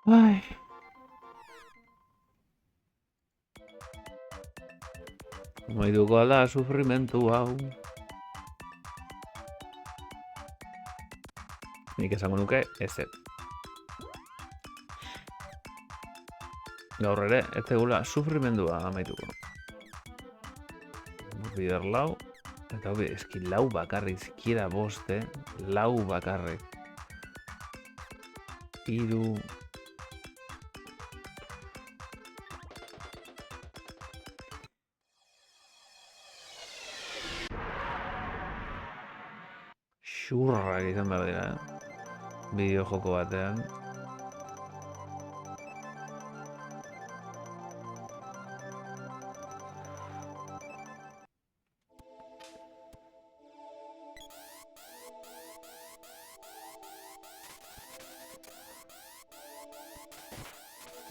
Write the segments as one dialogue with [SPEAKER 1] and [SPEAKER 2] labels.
[SPEAKER 1] Ai. Amaituko da sufrimentu hau. Nik esango nuke ezetz. Gaur ere, ez egula sufrimendua amaituko. Bider lau. Eta hobi, eski lau bakarrik, zikiera boste, lau bakarrik. Iru. Xurrak izan behar dira, bideo joko batean.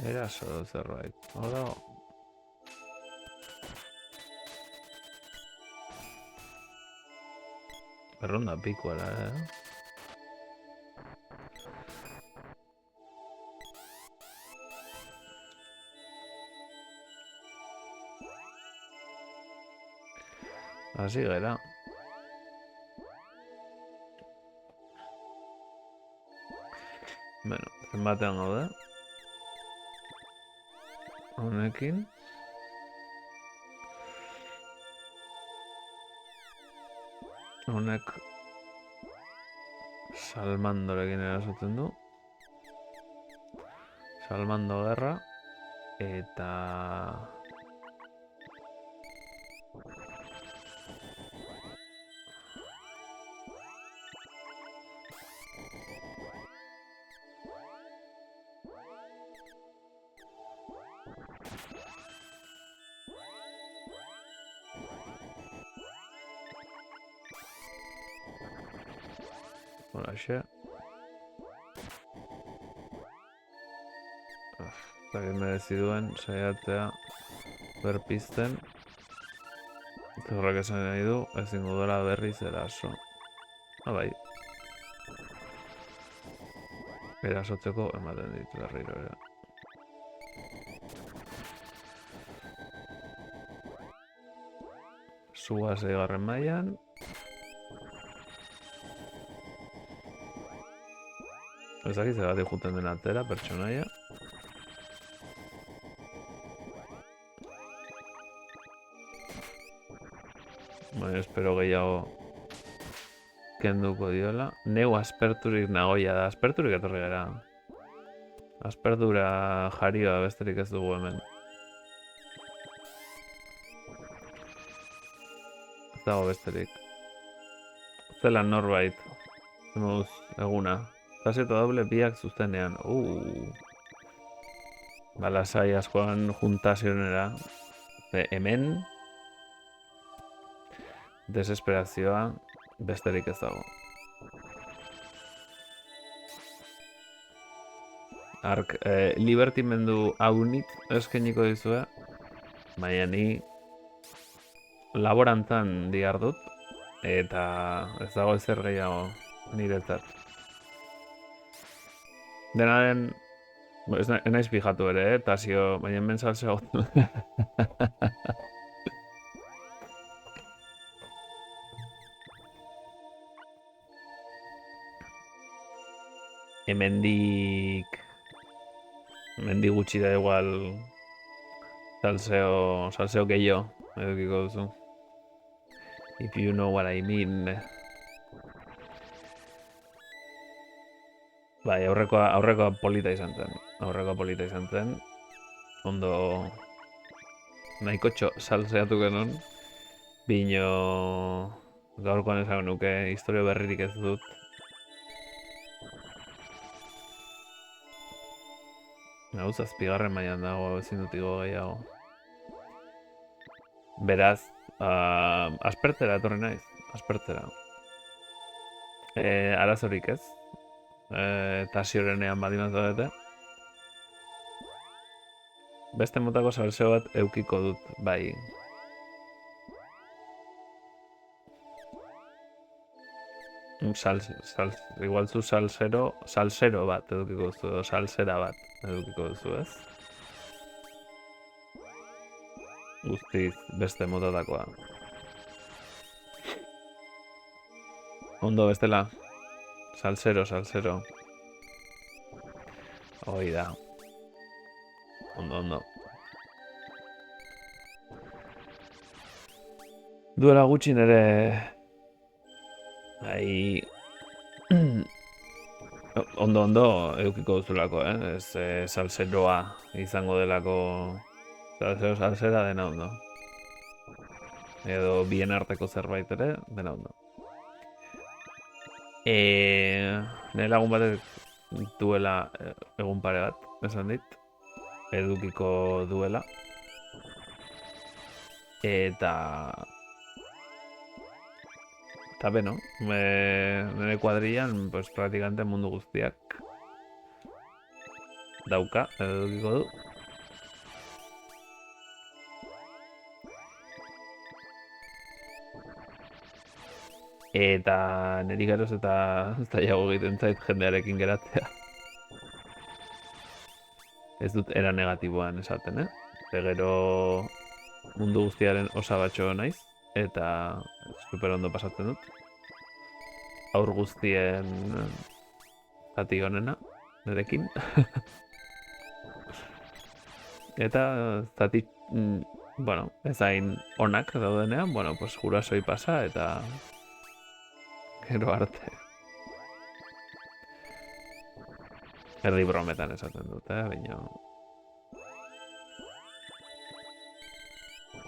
[SPEAKER 1] Eraso zerbait. Hora. Erronda pikoa, Hasi gara. Bueno, zenbatean gaude. Honekin. Honek Salmandorekin erasotzen du. Salmando gerra. Eta... Horaxe. Eta merezi duen saiatzea berpizten. Eta horrek esan nahi du, ezin dela berriz eraso. Bai. Erasotzeko ematen ditu berriro ere. Sua 6. mailan. Ez dakit zegatik juten den atera, pertsonaia. Baina espero gehiago kenduko diola. Neu asperturik nagoia da. Asperturik etorri gara. Aspertura jarioa besterik ez dugu hemen. Ez dago besterik. Zela norbait. Zemuz eguna. Zazieto doble biak zuztenean. Balasai askoan juntazionera. Hemen desesperazioa besterik ez dago. Ark, libertimendu haunit eskeniko dizue, baina ni laborantzan dihardut, eta ez dago ezer gehiago niretzat. Denaren, ez naiz fijatu ere, Tasio, baina hemen salseo. Hemendik gutxi da igual salseo gehiago edukiko duzu. If you know what I mean. Bai, aurrekoa polita izan zen. Ondo nahikotxo salseatu genuen. Bino gaurkoan esan nuke historia berririk ez dut. Gauz, 7. mailan dago ezin dut igo gehiago. Beraz, aspertera etorri naiz. Aspertera. Arazorik ez. Tasiorenean badimaz badete. Beste motako salseo bat eukiko dut, bai. Igual zu salsero bat edukiko duzu, edo salsera bat edukiko duzu, ez? Guztiz beste motatakoa. Ondo bestela. Salsero. Hoi da. Ondo. Duela gutxi nere... Ondo edukiko duzulako, Ez salseroa izango delako... Salsera dena ondo. Edo bien arteko zerbait ere, dena ondo. Nire lagun batek duela egun pare bat, esan dit. Edukiko duela. Eta beno, nire kuadrillan, pues, praktikante mundu guztiak dauka, edukiko du. Eta niri geroz eta zailago egiten zait jendearekin geratzea. Ez dut era negatiboan esaten, Gero mundu guztiaren osagatxo naiz, eta super ondo pasatzen dut. Aur guztien zati honena, nirekin. Eta zati, bueno, ezain onak daudenean, bueno, pues gurasoi pasa eta gero arte. Erdi brometan esaten dut, baina...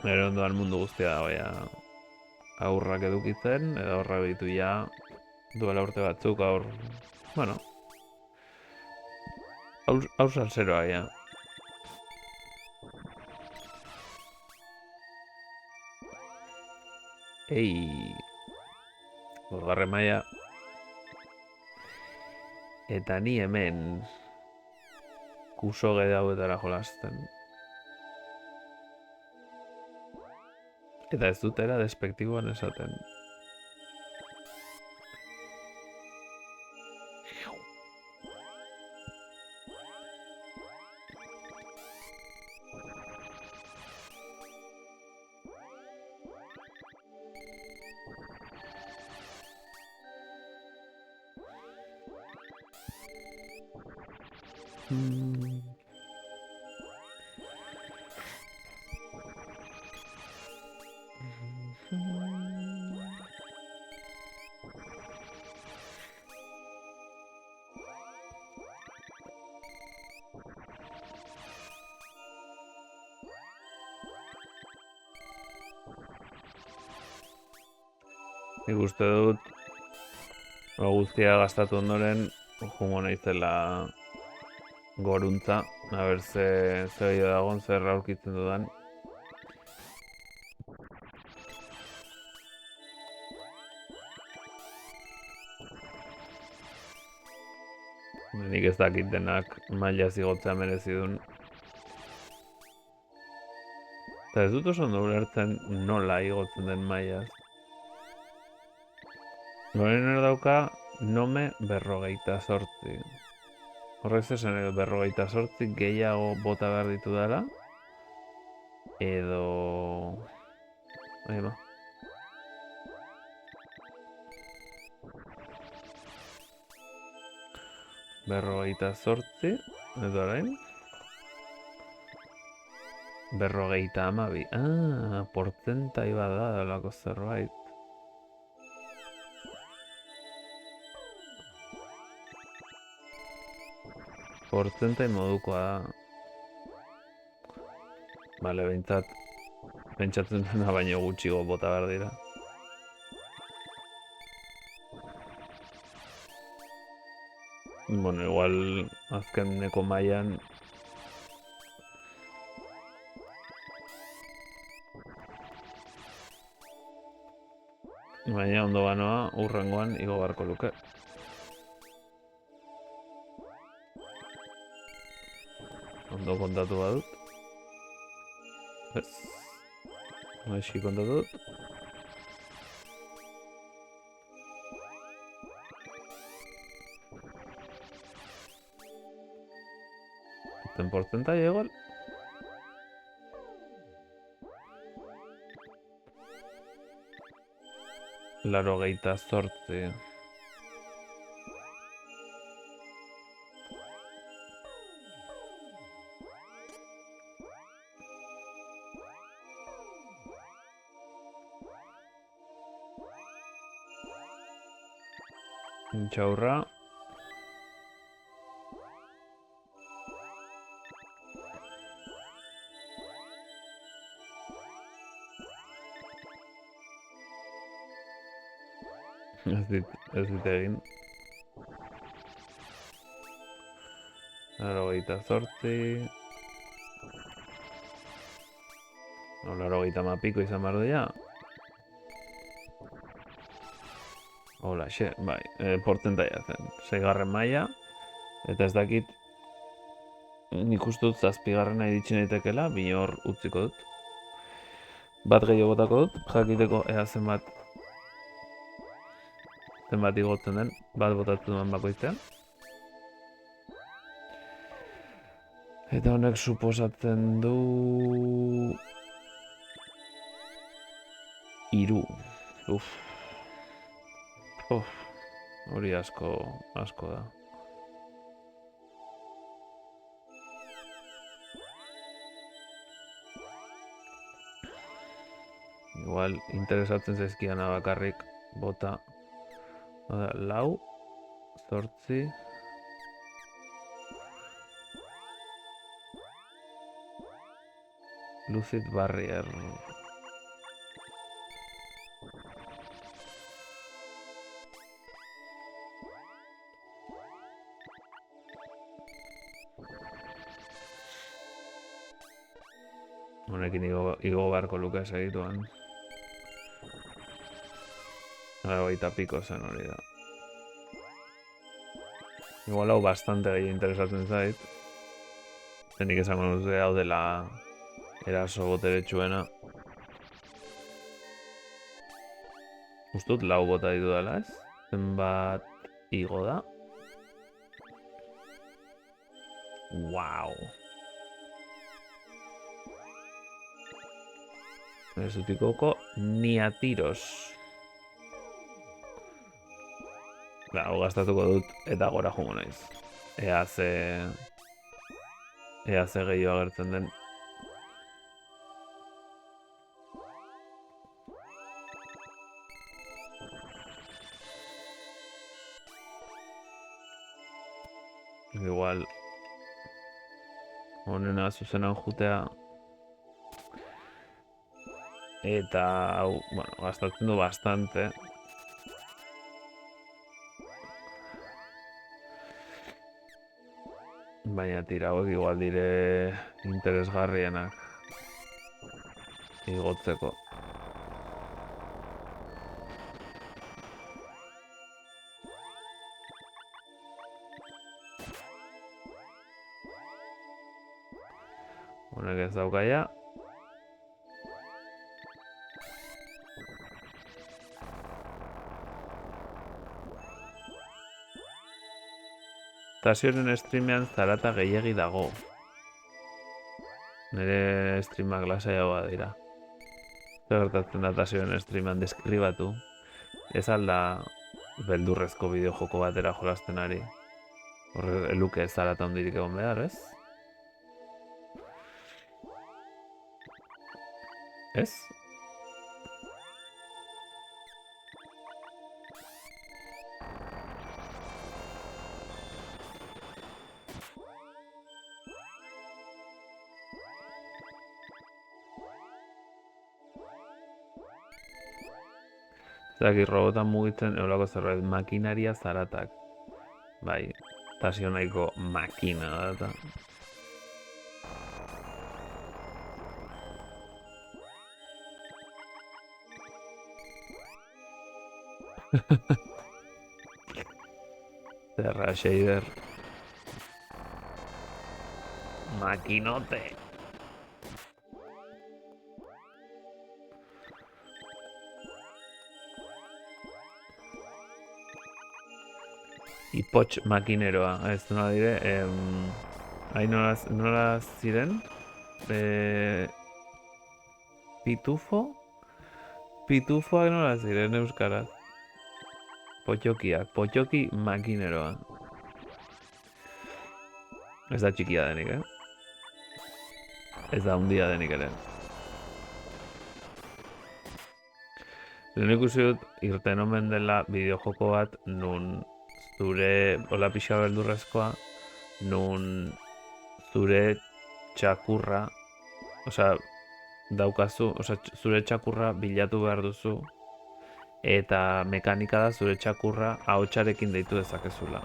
[SPEAKER 1] Nire ondoan mundu guztia dagoia aurrak edukitzen, edo aurrak ditu ja duela urte batzuk aur... Bueno... Aur salseroa, ja. Borgarren maila. Eta ni hemen kusoge dauetara jolasten. Eta ez dutera despektiboan esaten. Nik uste dut guztia gastatu ondoren jungo naizela goruntza, a ber ze oio dagoen, zer aurkitzen dudan. Nik ez dakit denak maila zigotzea merezi duen. Eta ez dut oso ondo ulertzen nola igotzen den mailaz. Goren dauka nome 58. Horrez esan edo 58 gehiago bota behar ditu dela. Edo... Ahima. Berrogeita zortzi, edo orain. Berrogeita amabi. Portzentai bada delako zerbait. Portzentai modukoa da. Bale, pentsatzen dena baino gutxigo bota behar dira. Bueno, igual azkeneko mailan baina ondo banoa urrengoan igo beharko luke. Ondo kontatu badut. Ez. Eski kontatu dut. zaten porcentaje igual. Laurogeita zortzi. Intxaurra. Ez dit egin. Laurogeita zortzi. Laurogeita mapiko izan behar dira. Hola, xe, bai, portzentaia zen. 6. maila. Eta ez dakit, nik uste dut 7. iritsi naitekela, bi hor utziko dut. Bat gehiago botako dut, jakiteko ea zenbat igotzen den, bat botatu duen bakoitzean. Eta honek suposatzen du... 3. Hori asko da. Igual, interesatzen zaizkiana bakarrik bota. 4, 8. Lucid Barrier. Honekin igo beharko luke segituan. 80 piko zen hori da. Igual hau bastante gehi interesatzen zait. Zenik esango nuze hau dela eraso boteretsuena. Ustut lau bota ditu dela ez? Zenbat igo da? Wow. Ez utikoko ni a tiros. Hau gastatuko dut eta gora jungo naiz. Ea ze gehiago agertzen den. Igual honena zuzenan jutea. Eta hau, bueno, gastatzen du bastante. Baina tira hauek igual dire interesgarrienak igotzeko. Honek ez daukaia. Tasioren streamean zarata gehiegi dago. Nire streamak lasaiagoa dira. Zer gertatzen da Tasioren streamean deskribatu. Ez alda beldurrezko bideojoko batera jolasten ari. Horre eluke zarata hondirik egon behar, ez? Ez? Zaki robotan mugitzen eolako zerbait, makinaria zaratak. Bai, Tasio nahiko makina da eta. Zerra shader. Makinote. Ipotx makineroa, ez duna dire, nola ziren? Pitufo? Pitufoak nola ziren euskaraz? Potxokiak, potxoki makineroa. Ez da txikia denik, Ez da hundia denik ere. Lehen ikusi dut irten omen dela bideojoko bat nun zure hola pixa beldurrezkoa, nun zure txakurra, daukazu, zure txakurra bilatu behar duzu, eta mekanika da zure txakurra ahotsarekin deitu dezakezula.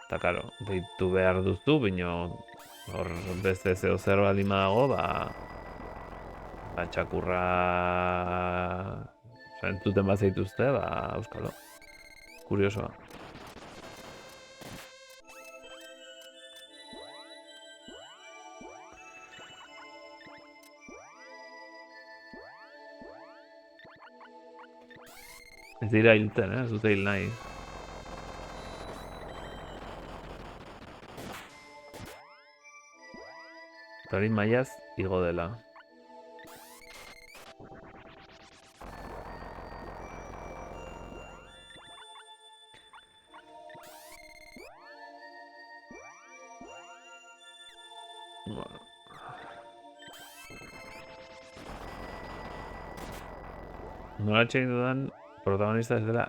[SPEAKER 1] Eta, karo, deitu behar duzu, bino hor beste zeo zer baldin badago, txakurra entzuten bat zaituzte, euskalo. Kuriosoa. Ez dira hilten, ez dute hil nahi. Eta hori mailaz igo dela. Nola txegin dudan, protagonista ez dela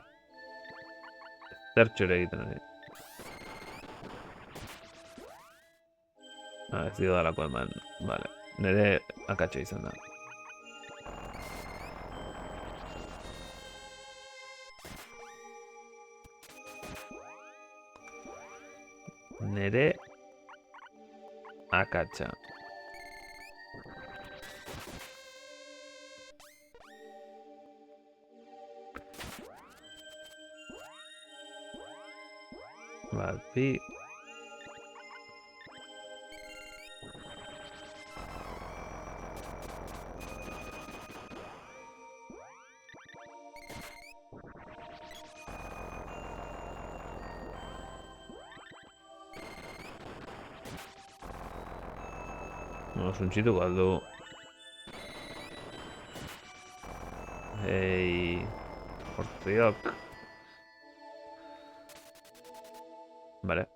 [SPEAKER 1] zertxo ere egiten ari. Ez dio dalako eman, vale. Nere akatxa izan da. Nere akatxa. Bi. Suntxitu galdu. Hei. Hortziok. Vale.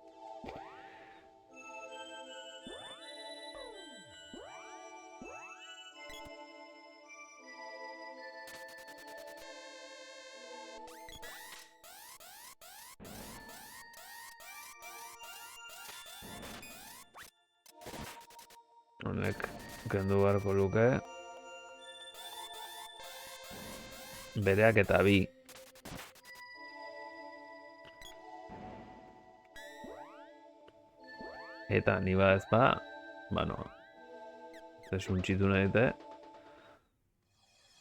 [SPEAKER 1] Honek kendu beharko luke. Bereak eta bi. Eta ni ba ez ba, bueno, ze suntxitu nahi dute,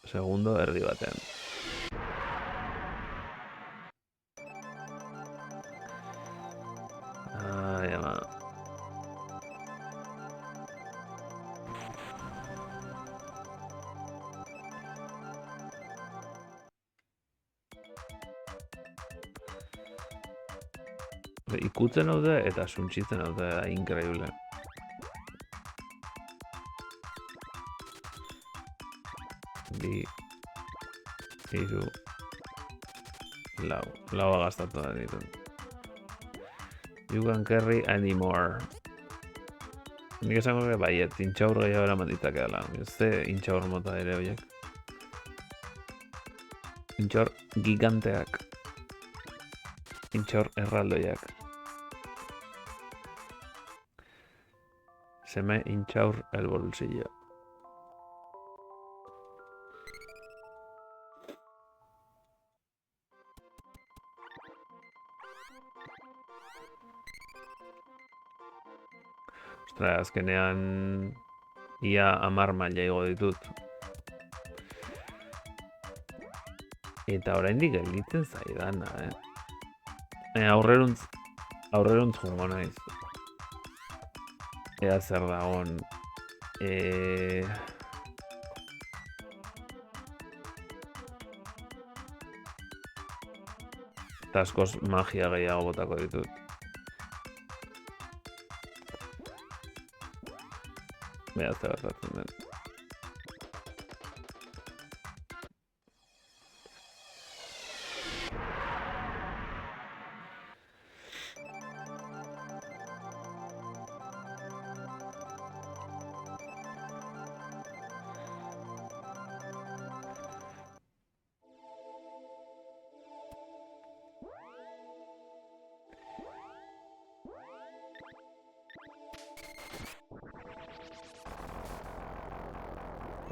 [SPEAKER 1] segundo erdi batean. Ai, ama. Ikutzen daude eta suntxitzen daude, da increíble. Bi, hiru, lau agastatu da ditu. You can carry anymore. Nik esango que baiet, intxaur gehiago eraman ditzakeala. Ez intxaur mota ere horiek. Intxaur giganteak. Intxaur erraldoiak. Se me hinchaur el bolsillo. Ostra, azkenean ia 10 maila igo ditut. Eta oraindik gelditzen zaidana, Aurreruntz joango naiz. Ea zer dagoen. eta askoz magia gehiago botako ditut. Beha, ez gertatzen den.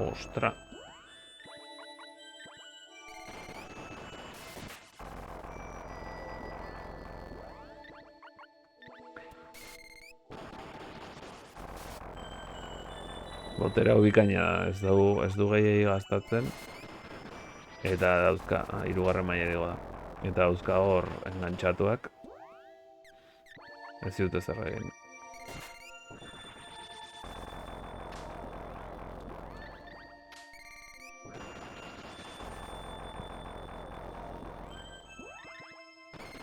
[SPEAKER 1] Ostra. Botera ubikaina da, ez du gehiagi gastatzen. Eta dauzka, hirugarren maila digo da. Eta dauzka hor engantxatuak. Ez dute zer egin.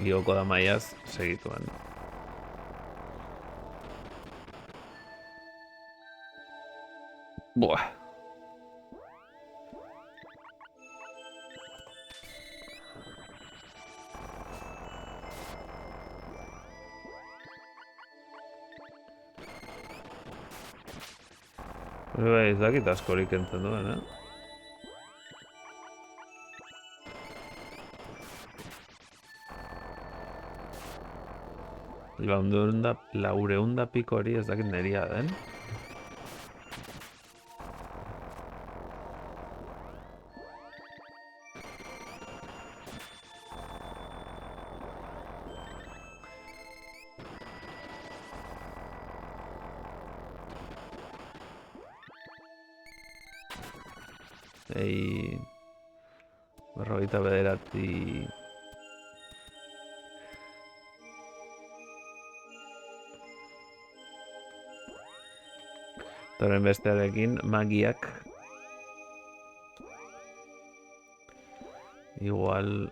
[SPEAKER 1] Igoko da mailaz segituan. Buah. Ez dakit askorik entzen duen, Laureunda piko hori ez dakit neria den. Berrogeita bederatzi... Toren bestearekin magiak igual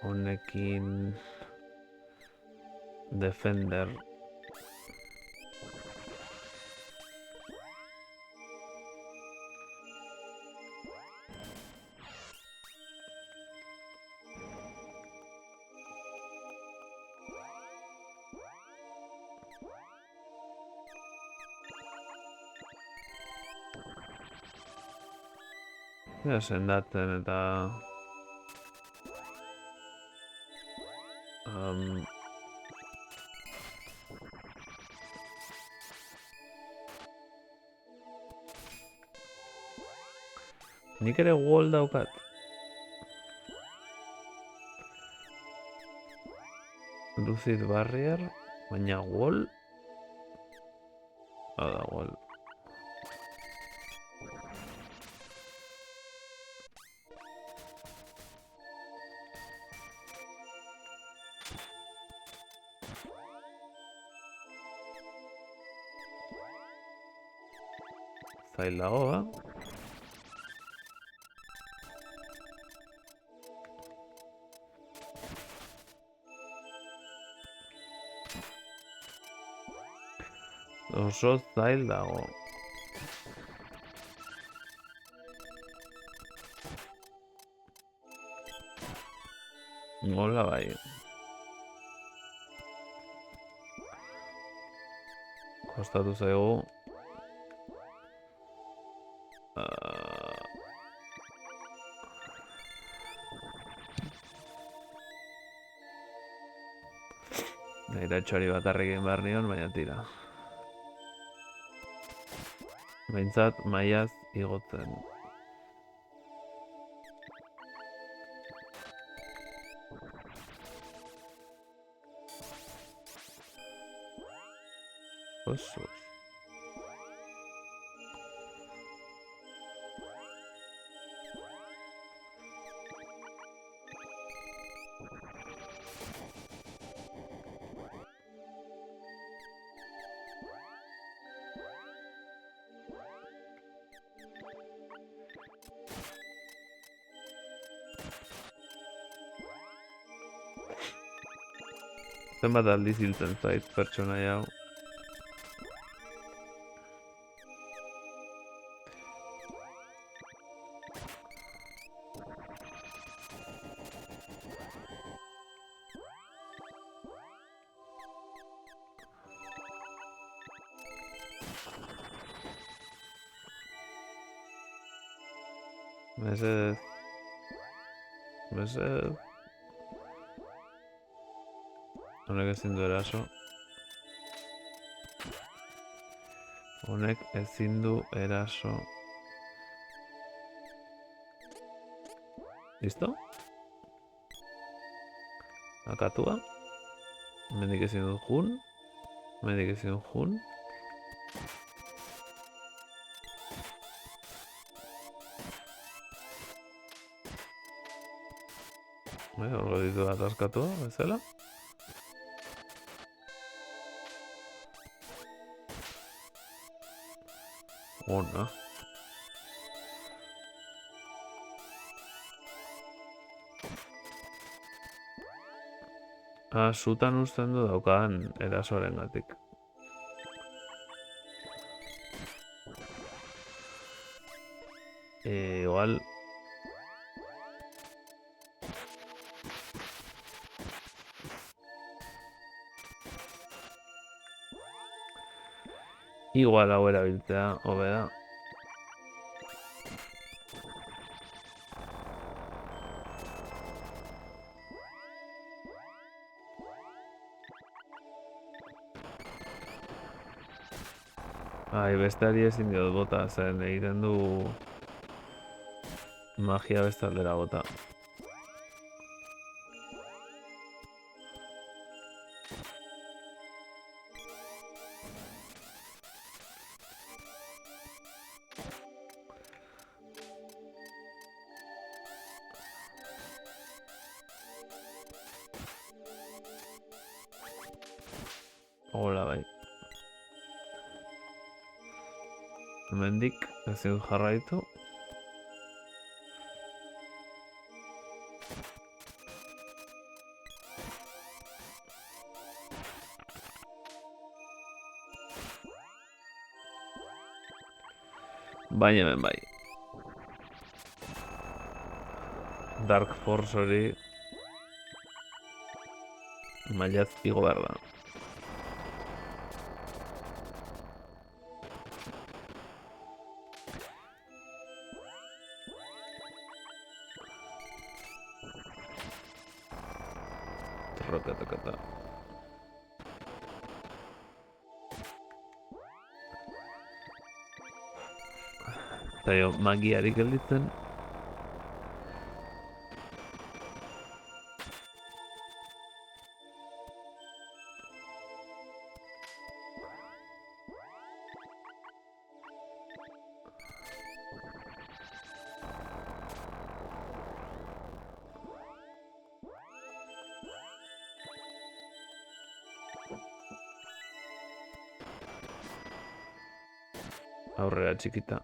[SPEAKER 1] honekin defender sendatzen eta nik ere wall daukat. Lucid barrier, baina wall? Hau da, wall. Zail dago, ba? Oso zail dago. Hola, bai. Kostatu zaigu. Iratxori bat arrekin behar nion, baina tira. Behintzat, mailaz igotzen. Osos. Zenbat aldiz hiltzen zait pertsonaia hau. Mesedez. Mesedez. Honek ezin du eraso. Honek ezin du eraso. Listo? Akatua. Hemendik ezin dut jun. Hemendik ezin dut jun. Horgo ditu bat askatua, bezala. Ona. Sutan uzten du daukan erasoaren gatik. Igual... Igual hau erabiltzea, hobe da. Besteari ezin diot bota, zen egiten du magia bestaldera bota. Hola, bai. Hemendik ezin dut jarraitu. Baina hemen bai. Dark Force hori mailaz igo behar da. Rokatakata. Zaio magiarik gelditzen. Aurrera txikita.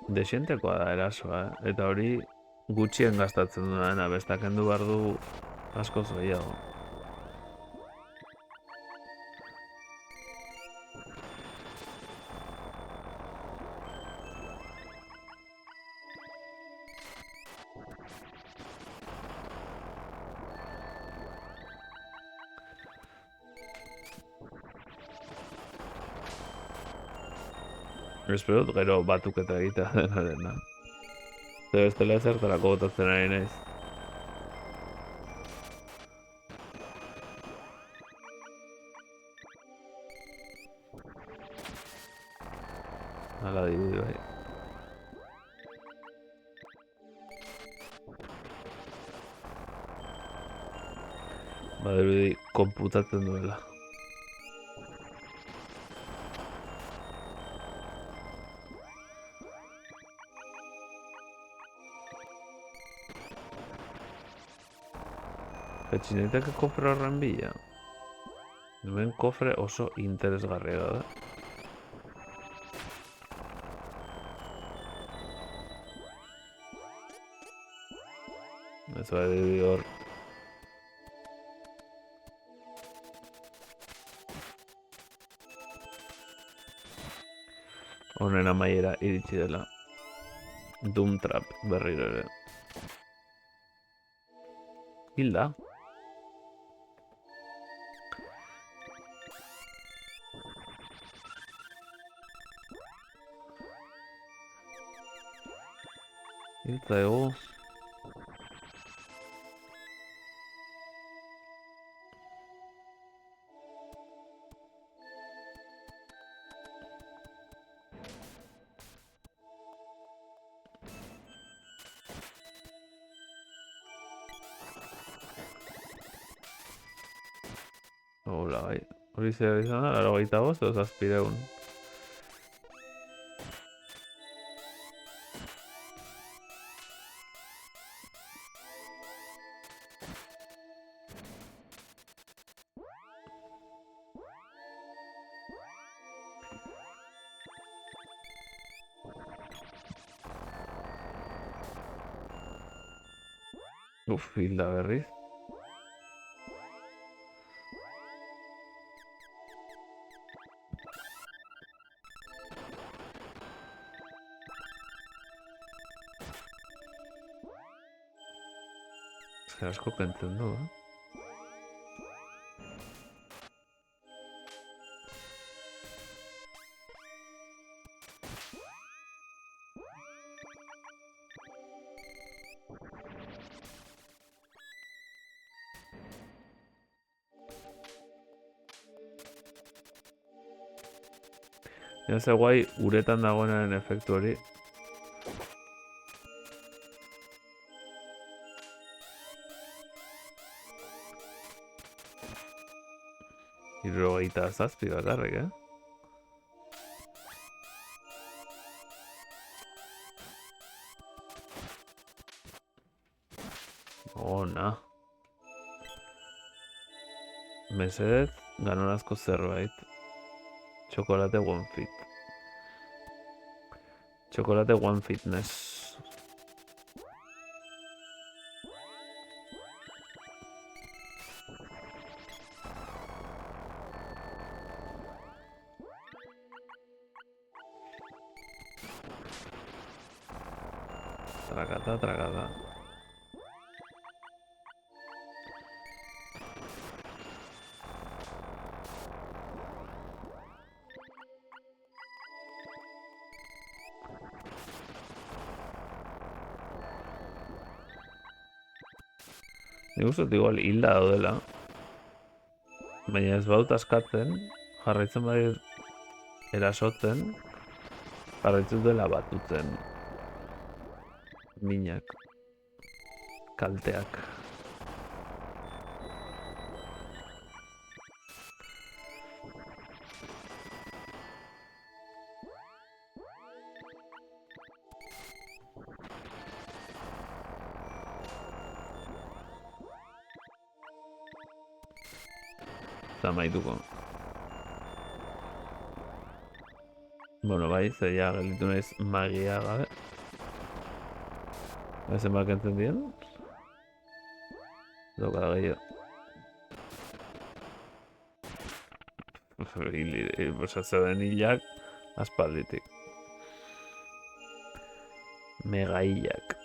[SPEAKER 1] Desientekoa da erasoa, eta hori gutxien gastatzen duena, bestak kendu behar du askoz gehiago. Espero dut gero batuketa egitea denarena. Zer bestela ezertarako botatzen ari naiz. Hala dirudi bai. Badirudi konputatzen duela. Petxinetake kofre horren bila. Hemen kofre oso interesgarria da. Antza dirudi hor. Honen amaiera iritsi dela. Doom Trap berriro ere. Hilda. Hiltza egu. Hola, bai. Hori zer izan da, 85 edo 700. Hilda berriz. Asko kentzen du, Ja, ze guai uretan dagoenaren efektu hori. Hirurogeita zazpi bakarrik, Ona. Mesedez, ganorazko zerbait. Chocolate One Fit. Chocolate One Fitness. Trakata. Nik uste dut igual hilda daudela. Baina ez baut askatzen, jarraitzen bai erasotzen, jarraitzen dela batutzen. Minak. Kalteak. Eta maituko. Bueno, bai, zeia gelditu naiz magia gabe. Ezen bak entzendien? Doka gehiago. Zeuden hilak aspalditik. Mega hilak.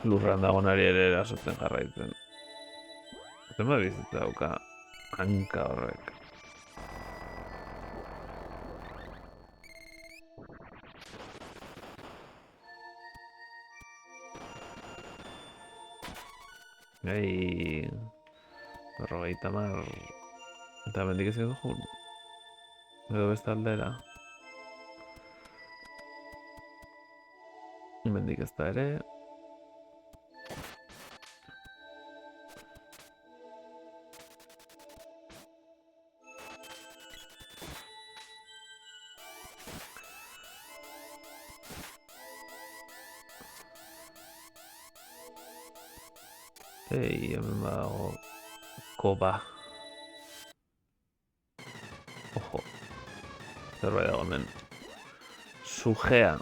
[SPEAKER 1] Lurran dagoenari ere erasotzen jarraitzen. Zenbat bizitza dauka hanka horrek. Ei, 50. Eta mendik ezin dugun. Edo beste aldera. Mendik ez da ere. Ei, hemen badago koba. Ojo. Zerbait dago hemen. Sujea.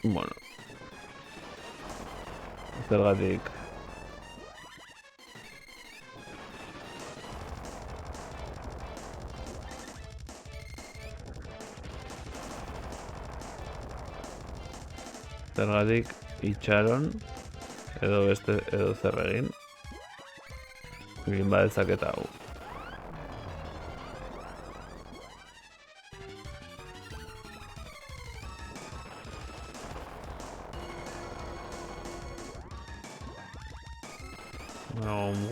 [SPEAKER 1] Bueno. Zergatik. Zergatik itxaron edo beste edo zer egin. Egin badezaketa hau.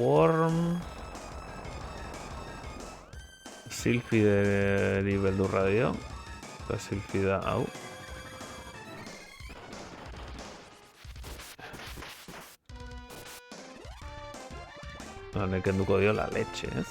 [SPEAKER 1] Worm. Silfideri beldurra dio. Eta silfida hau. Honek kenduko dio la leche, ez?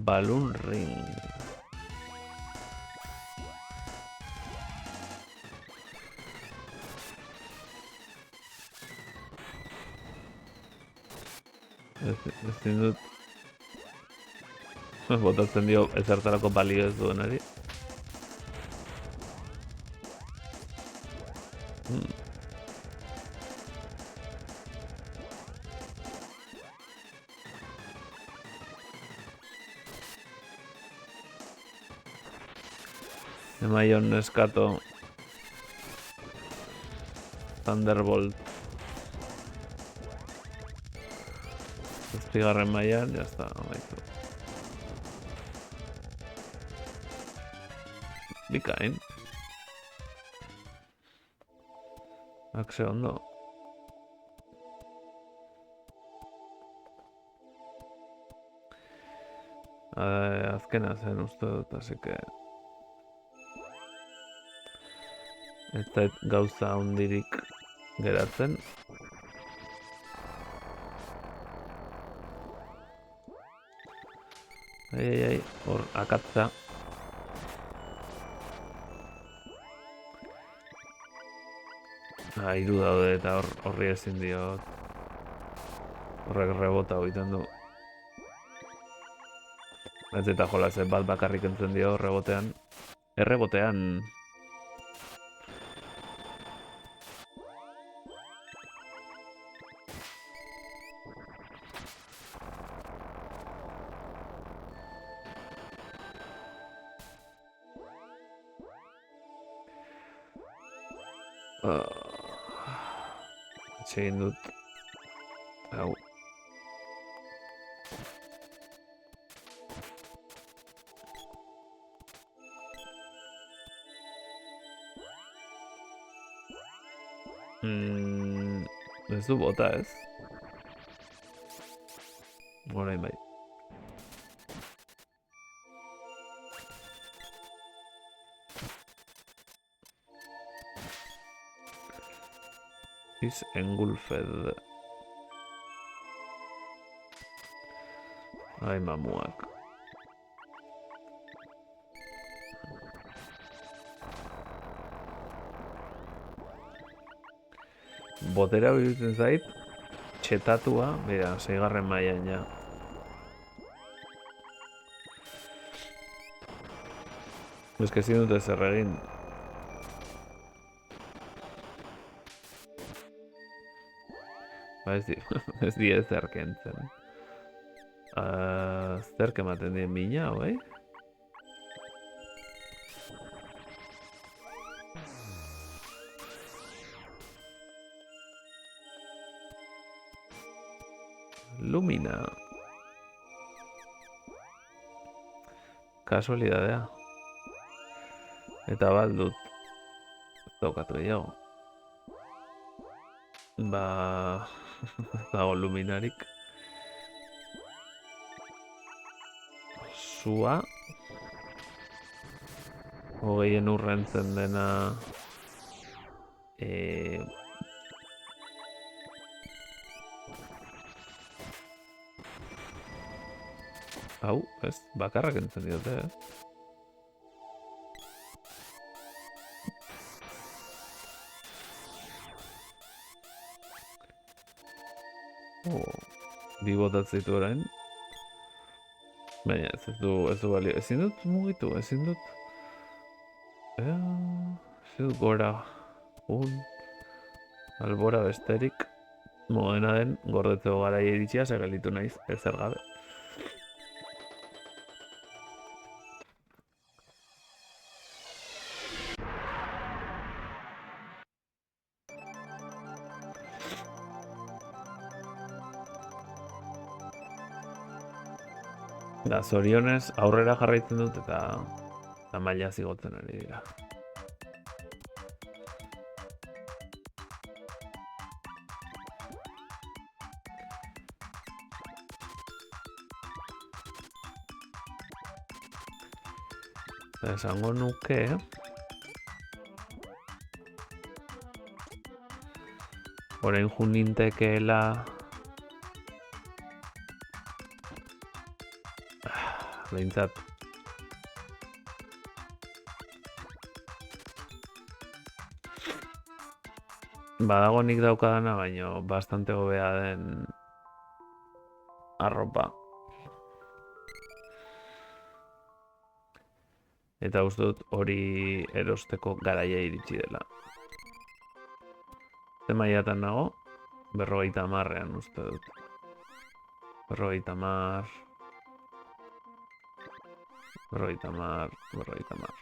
[SPEAKER 1] Balloon Ring. Ezin dut botatzen dio ezertarako balio ez duenari. Emaion neskato Thunderbolt. Zazpigarren mailan, jazta, amaitu. Bikain. Akse ondo. Azkena zen uste dut, así que... Ez zait gauza hundirik geratzen. Ai, hor akatza. Hiru daude eta horri ezin diot. Horrek rebota egiten du. Ez eta jolase bat bakarrik entzen dio rebotean. Errebotean. Egin dut. Hau. Ez du bota ez? Orain bai. Is engulfed. Ai, mamuak. Botera bilutzen zait, txetatua, bera, 6. mailan ja. Ez que ezin dute zer egin. Ba ez di ezer kentzen. Zerk ematen dien mina, hoi? Lumina. Kasualidadea. Eta baldut. Daukatu gehiago. Ba... dago luminarik. Sua. Hogeien urrentzen dena... Hau, ez, bakarrak entzen diote, Bi botat zitu orain. Baina ez du balio. Ezin dut mugitu, ezin dut gora. Albora besterik. Modena den, gordetzeko garaia iritsia, segelitu naiz, ezer gabe. Da, zorionez, aurrera jarraitzen dut eta maila zigotzen ari dira. Esango nuke... Orain junintekeela... Behintzat. Badago nik daukadana, baino bastante hobea den arropa. Eta uste dut hori erosteko garaia iritsi dela. Ze mailatan nago? 50ean uste dut. 50. 50.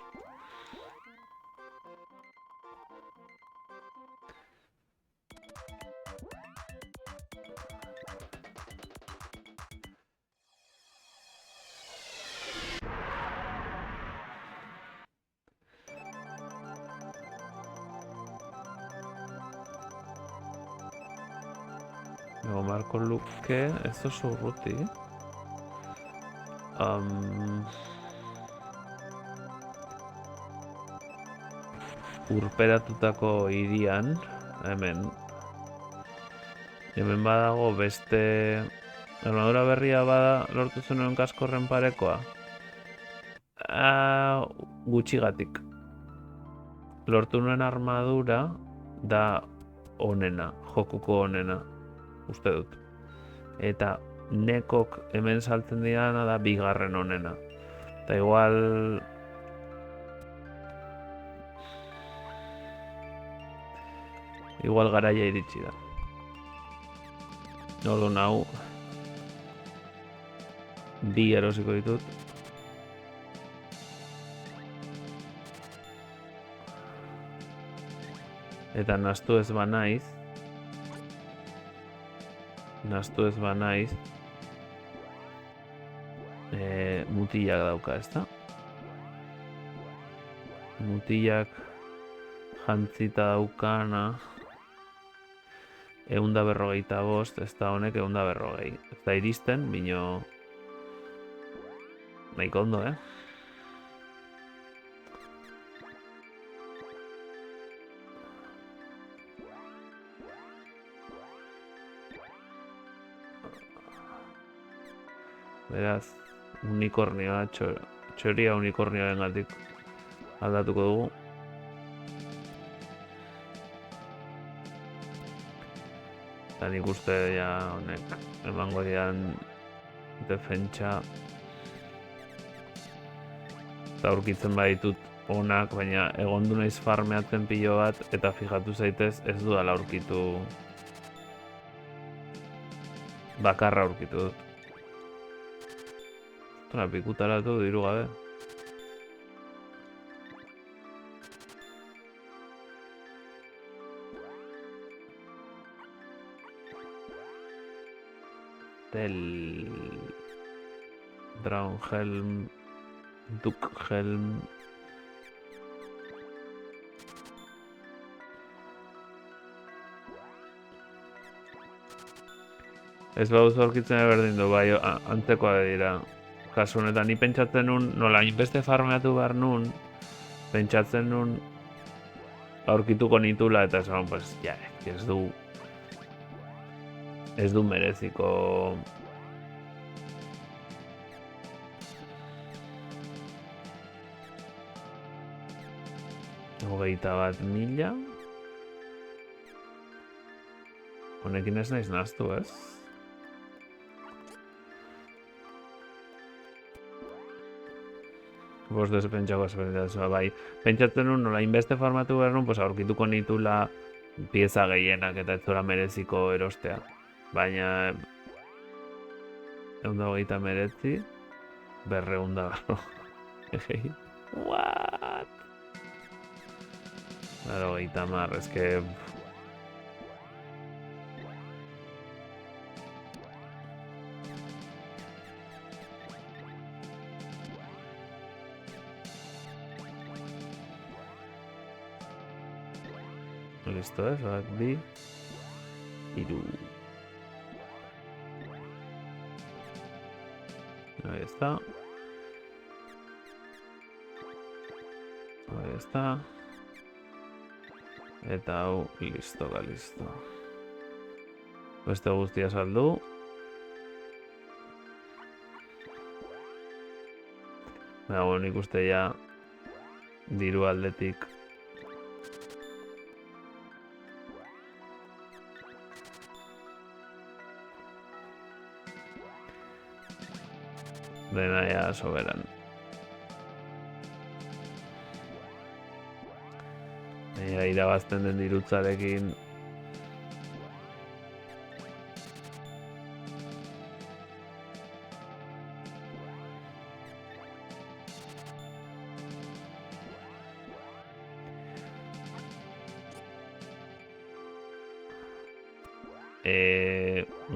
[SPEAKER 1] Ego marko luke, ez oso urruti. Urperatutako hirian, hemen badago beste armadura berria bada lortu zenuen kaskorren parekoa. Gutxigatik. Lortu nuen armadura da onena, jokuko onena, uste dut. Eta nekok hemen saltzen didana da 2. onena. Eta igual... Igual garaia iritsi da. Orduan hau 2 erosiko ditut. Eta nastu ez banaiz. Mutilak dauka, ezta? Mutilak jantzita daukana 145, ez da honek 140. Ez da iristen, bino... Nahiko ondo, Beraz, unikornioa, txoria unikornioaren gatik aldatuko dugu. Eta nik uste ja honek emango dian defentsa. Eta aurkitzen baditut onak, baina egondu naiz farmeatzen pilo bat, eta fijatu zaitez ez dudala aurkitu. Bakarra aurkitu dut. Zutuna pikutaratu diru gabe. Draunhelm, Duckhelm. Ez baduzu aurkitzen berdin du, bai, antzekoa dira. Kasu honetan, ni pentsatzen nun, nola inbeste farmeatu behar nun, pentsatzen nun aurkituko nitula, eta esan, pues, ja, ez du mereziko. $21,000. Honekin ez naiz naztu, ez? Bost pentsako esperimentazioa, bai. Pentsatzen nun, nola inbeste formatu behar nun, pues aurkituko nitula pieza gehienak eta ez zora mereziko erostea. Baina... 129, 200. What? 90, es que... Listo, bat bi, hiru. Ahí está. Ahí está. Eta hau, listo, listo. Beste guztia saldu. Baina, nik uste ja diru aldetik dena ja soberan. Irabazten den dirutzarekin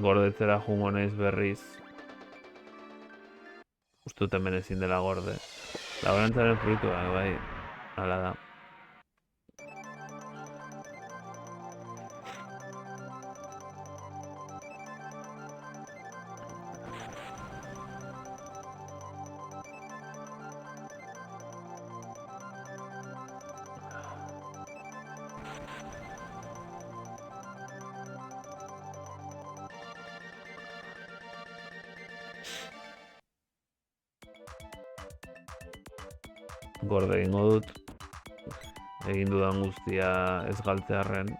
[SPEAKER 1] gordetzera jungo naiz berriz. Ustut hemen ezin dela gorde. Laborantzaren fruitua, bai, hala da. Gorde egingo dut. Egin dudan guztia ez galtzearren.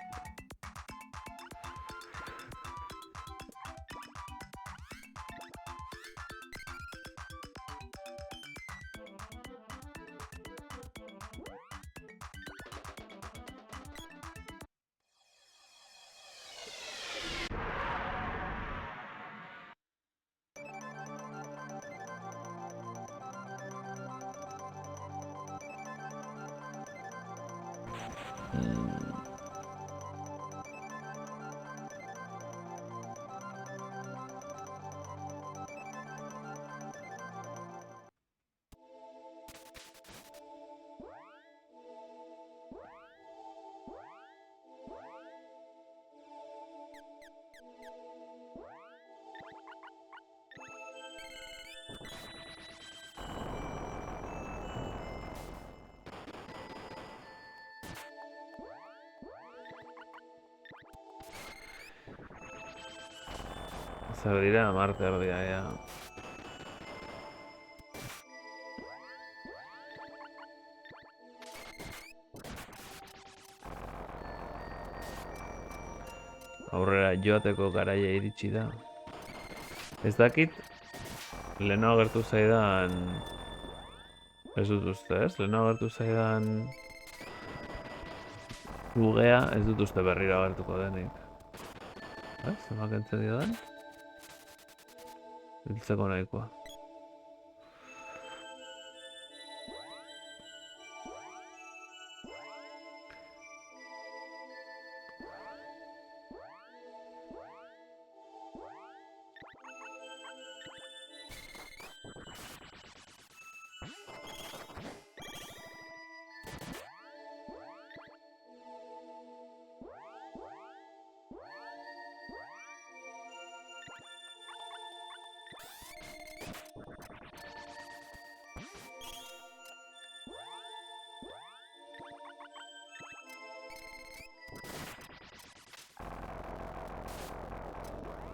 [SPEAKER 1] Zer dira, Marte erdia, ja. Aurrera joateko garaia iritsi da. Ez dakit, lehenago agertu zaidan... Ez dut uste, ez? Lehenago agertu zaidan... Gugea, ez dut uste berriro agertuko denik. Ez? Zemak entzen dio den? Hiltzeko nahikoa.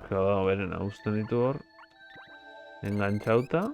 [SPEAKER 1] Claro, beren hausten ditu hor. Engantzauta.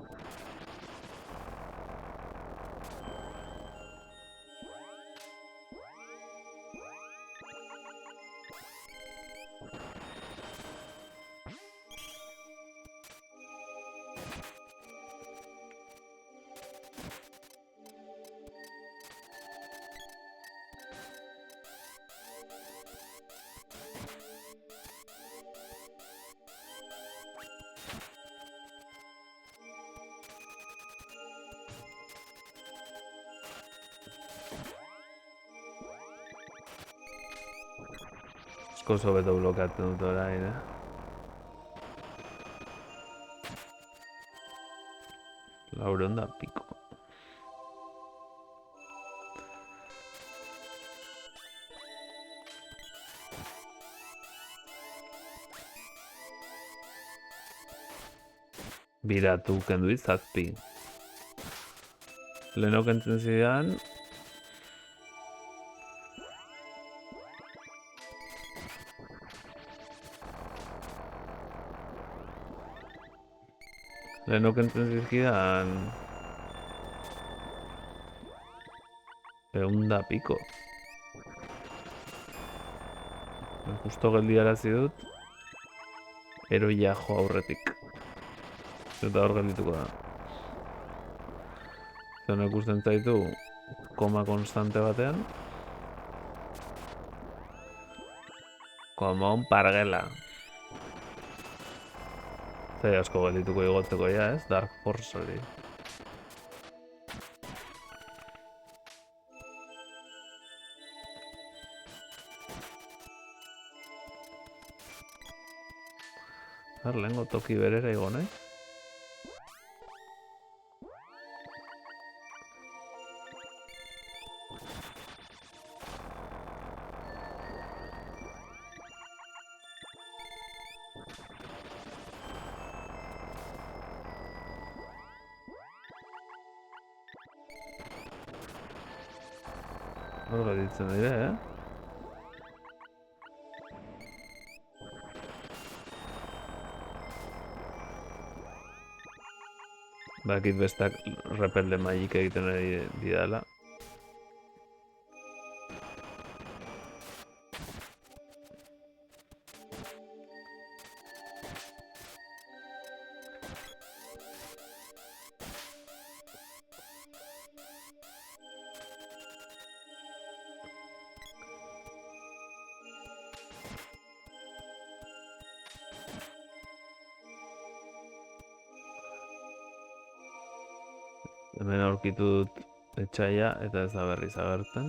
[SPEAKER 1] Asko hobeto blokeatzen dut orain, Laurehun da piko. Biratu kendu izazpi. Leheno kentzen zidan... Leheno kentzen zizkidan... 100 da piko. Justo geldiarazi dut. Heroia jo aurretik. Eta hor geldituko da. Zena ikusten zaitu koma konstante batean. Como un pargela. Zai asko geldituko igotzeko ja, ez? Dark Force hori. Lehengo toki berera igo nahi. Hor gelditzen dire, Bakit bestak repelde magik egiten ari didala. Hemen aurkitu dut etxaia eta ez da berriz agertzen.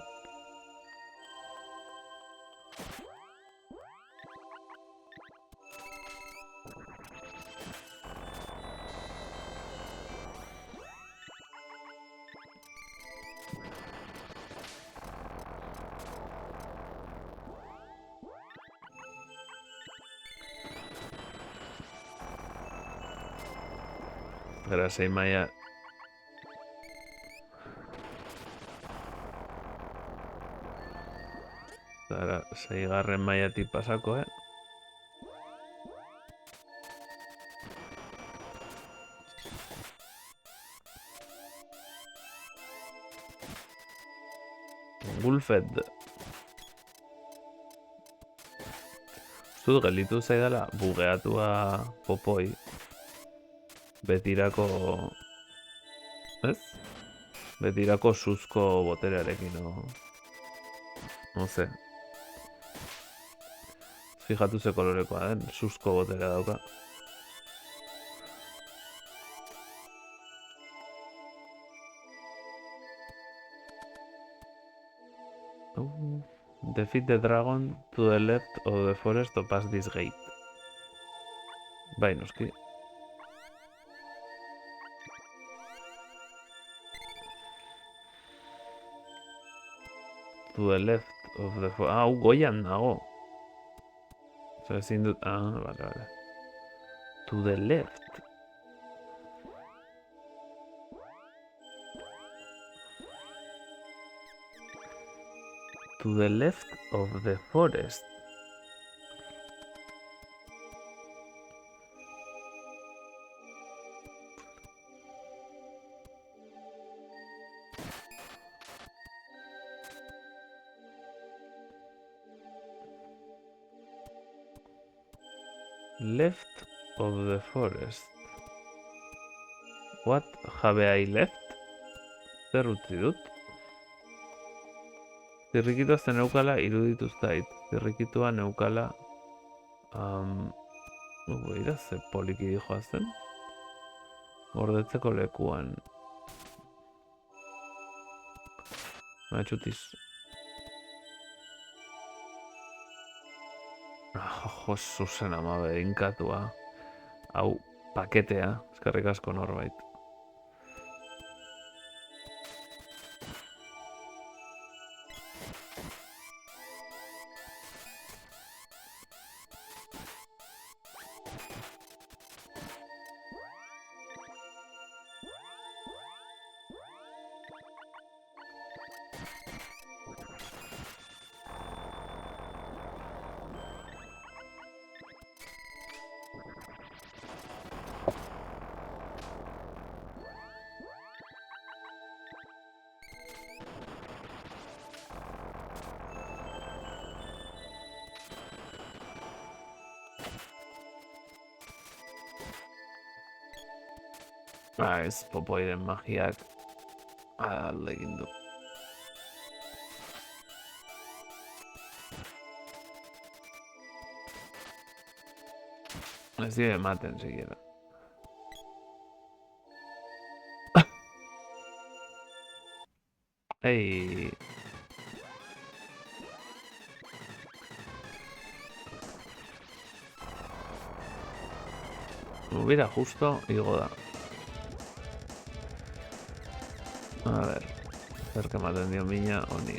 [SPEAKER 1] Gara 6 maila. Gara 6. mailatik pasako, Gulfed. uste dut gelditu zaidala bugeatua popoi. Betirako... Ez? Betirako suzko boterearekin, no sé. Fijatu ze kolorekoa den, suzko boterea dauka. Defeat the dragon to the left of the forest to pass this gate. Bai, noski. To the left of the forest... goian nago. Osa, ezin dut... vale. To the left. To the left of the forest. Left of the forest. What have I left? Zer utzi dut? Zirrikitua zen neukala iruditu zait. Zirrikitua neukala... Beira, ze poliki dijoa zen. Gordetzeko lekuan. Matxutiz. Jo, zuzen ama berinkatua. Hau, paketea. Eskerrik asko norbait. Ez popoiren magiak alde egin du. Ez dira ematen, siquiera. Ei... Hubiera justo igo da. A ver, zer que ematen dio mina honi.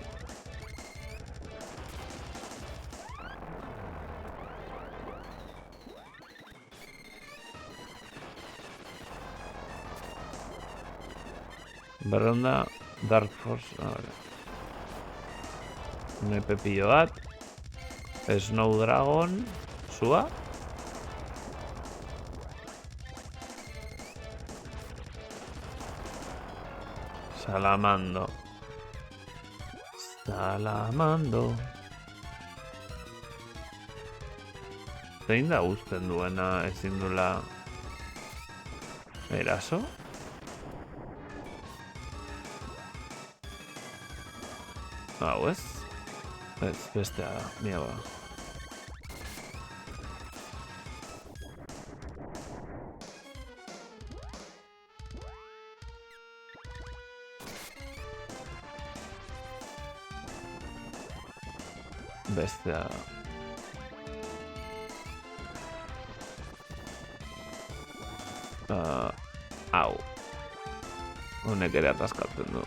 [SPEAKER 1] Berronda Dark Force, a ver. Nepe pillo bat. Snow Dragon, sua. Salamando. Zein da uzten duena ezin dula eraso? Hau ez? Ez, bestea da, niaba. Bestea... Hau. Honek ere ataskatzen du.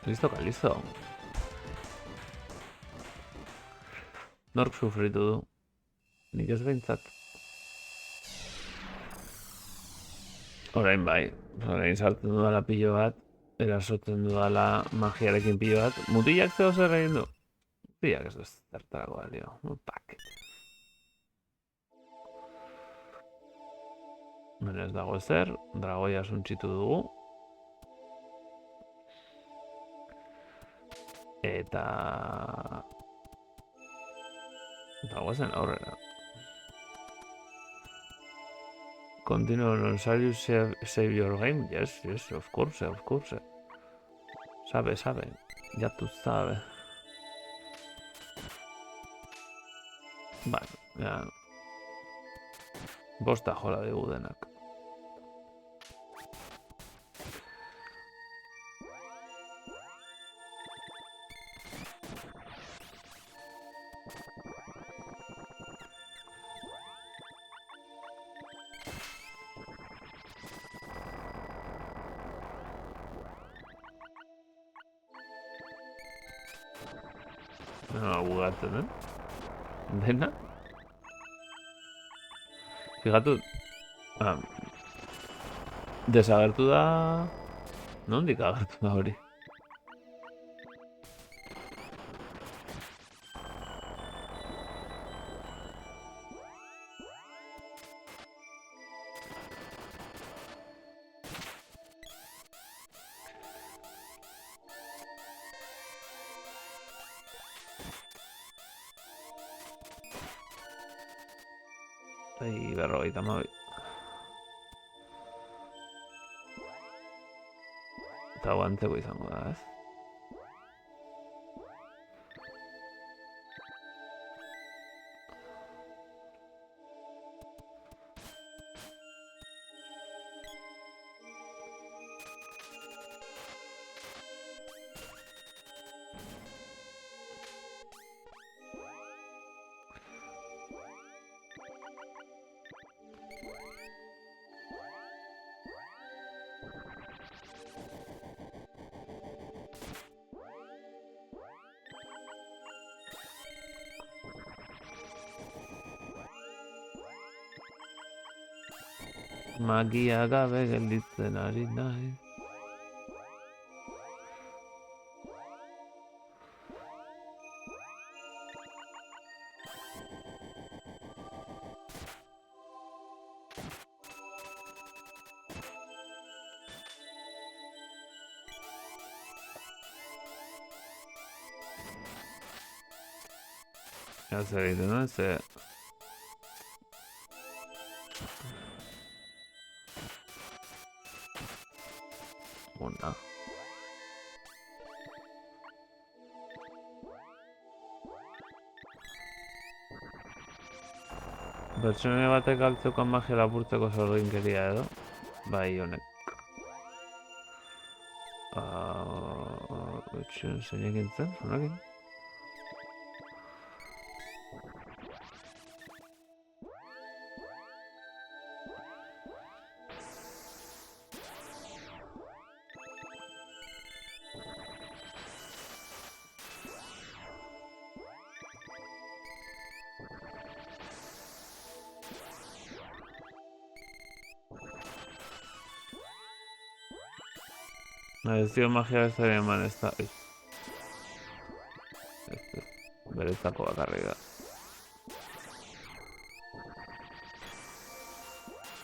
[SPEAKER 1] Listo, listo. Nork sufritu du. Nik ez behintzat. Orain bai, orain sartzen dudala pilo bat, erasotzen dudala magiarekin pilo bat. Mutilak zeo zer egin du? Mutilak ez du zertarako balio. Pak. Bene ez dago ezer, dragoia suntxitu dugu. Eta... Dagoezen aurrera. Continue on you save your game? Yes, of course. Sabe. Ya tú sabes. Vale, ya... Bosta jola digu denak. Bugatzen, Dena? Fijatu... Desagertu da... Nondik agertu da hori? Berrogeita hamabi. Eta guantzeko izango da, ez? Magia gabe gelditzen ari nahi. Ya zer egiten da, ze... Ona. Pertsone batek galtzeukan magia lapurtzeko zorginkeria edo? Bai, honek. Etxen zeinekin zen, honekin? Ez dio magia ez da eman ez da... Beretzako bakarrik da.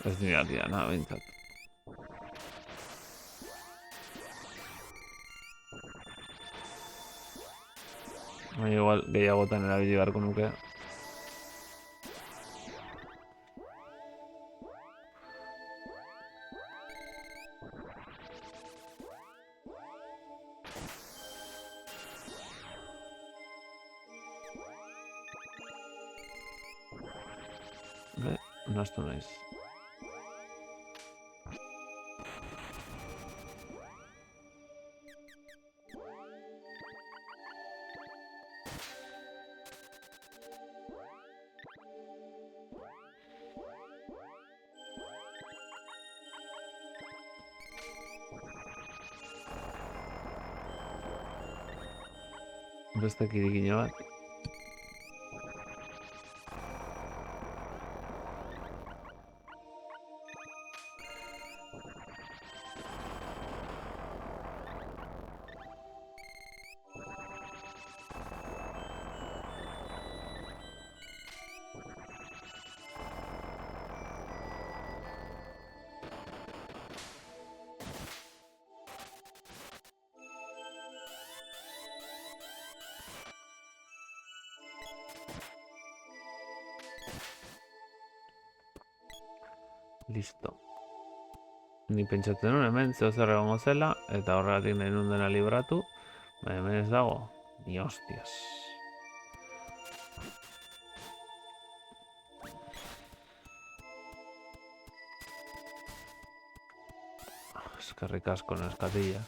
[SPEAKER 1] Ez nire diana, bintzat. Baina igual gehiagotan erabili beharko nuke. Nastu naiz. Beste kirikina bat. Listo. Ni pentsatzen nuen hemen zeo zer egongo zela, eta horregatik nahi nun dena libratu. Baina hemen ez dago, ni hostias. Eskerrik asko neskatila.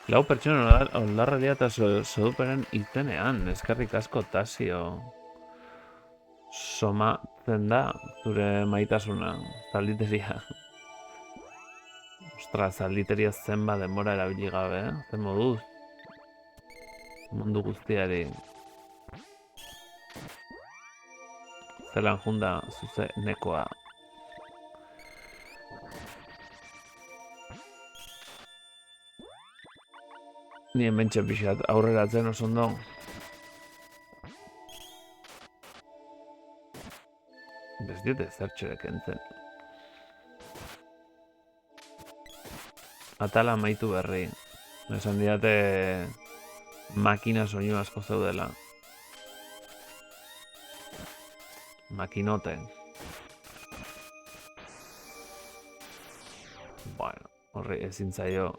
[SPEAKER 1] Lau pertsona ondarrelia eta soduperen itenean, eskerrik asko Tasio. Somatzen da, zure maitasuna, zalditeria. Ostra, zalditeria zenba denbora erabili gabe, zen moduz. Mundu guztiari. Zelan junda zuzenekoa. Ni hemen txepixat aurreratzen oso ondo. Ez diete zertxerek entzen. Atala amaitu berri. Esan diate makina soinu asko zeudela. Makinote. Bueno, horri ezin zaio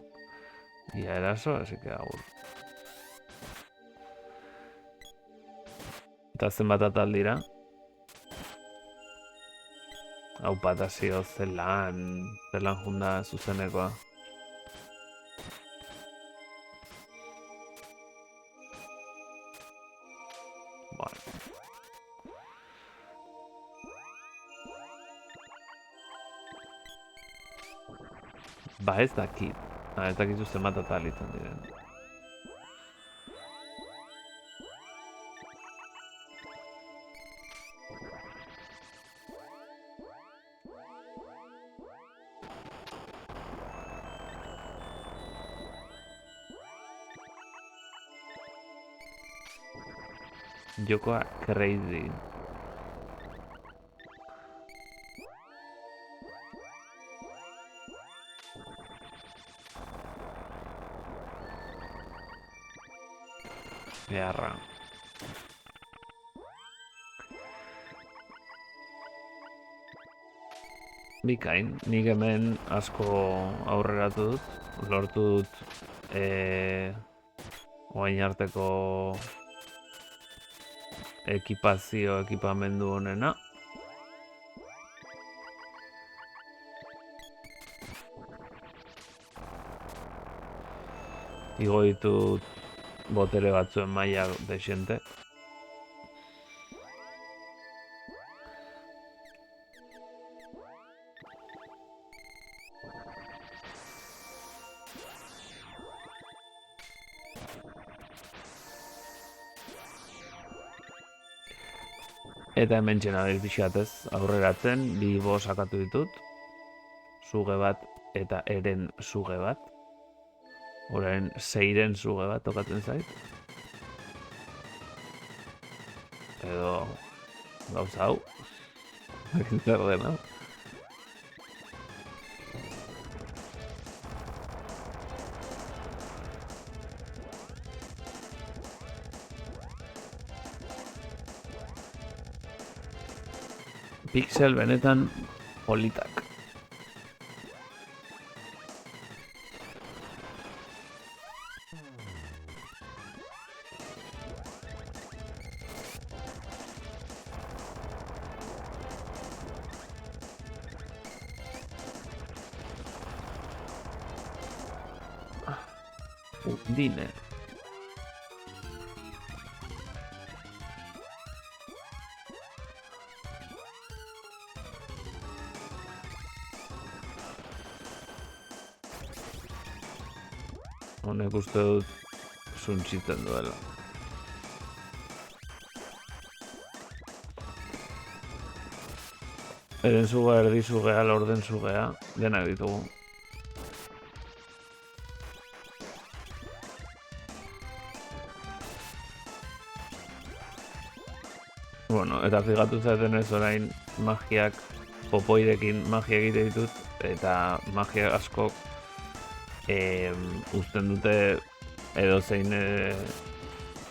[SPEAKER 1] ia eraso, así que agur. Eta zenbat atal dira? Hau patazio zelan junda zuzenekoa. Ba ez dakit. Ez dakizu zenbat atal izan diren. Jokoa crazy. Beharra. Bikain, nik hemen asko aurreratu dut, lortu dut oain arteko ekipamendu honena. Igo ditut botere batzuen maila desente. Eta hemen txena pixatez aurreratzen, bi bo sakatu ditut. Suge bat eta eren suge bat. Orain seiren suge bat tokatzen zait. Edo gauza hau. Zer dena. Pixel benetan politak. Undine. Honek uste dut suntxitzen duela. Eren zugea, erdi zugea, lorden zugea, denak ditugu. Bueno, eta figatu zaten ez orain magiak, popoirekin magia egite ditut, eta magia askok uzten dute edo zein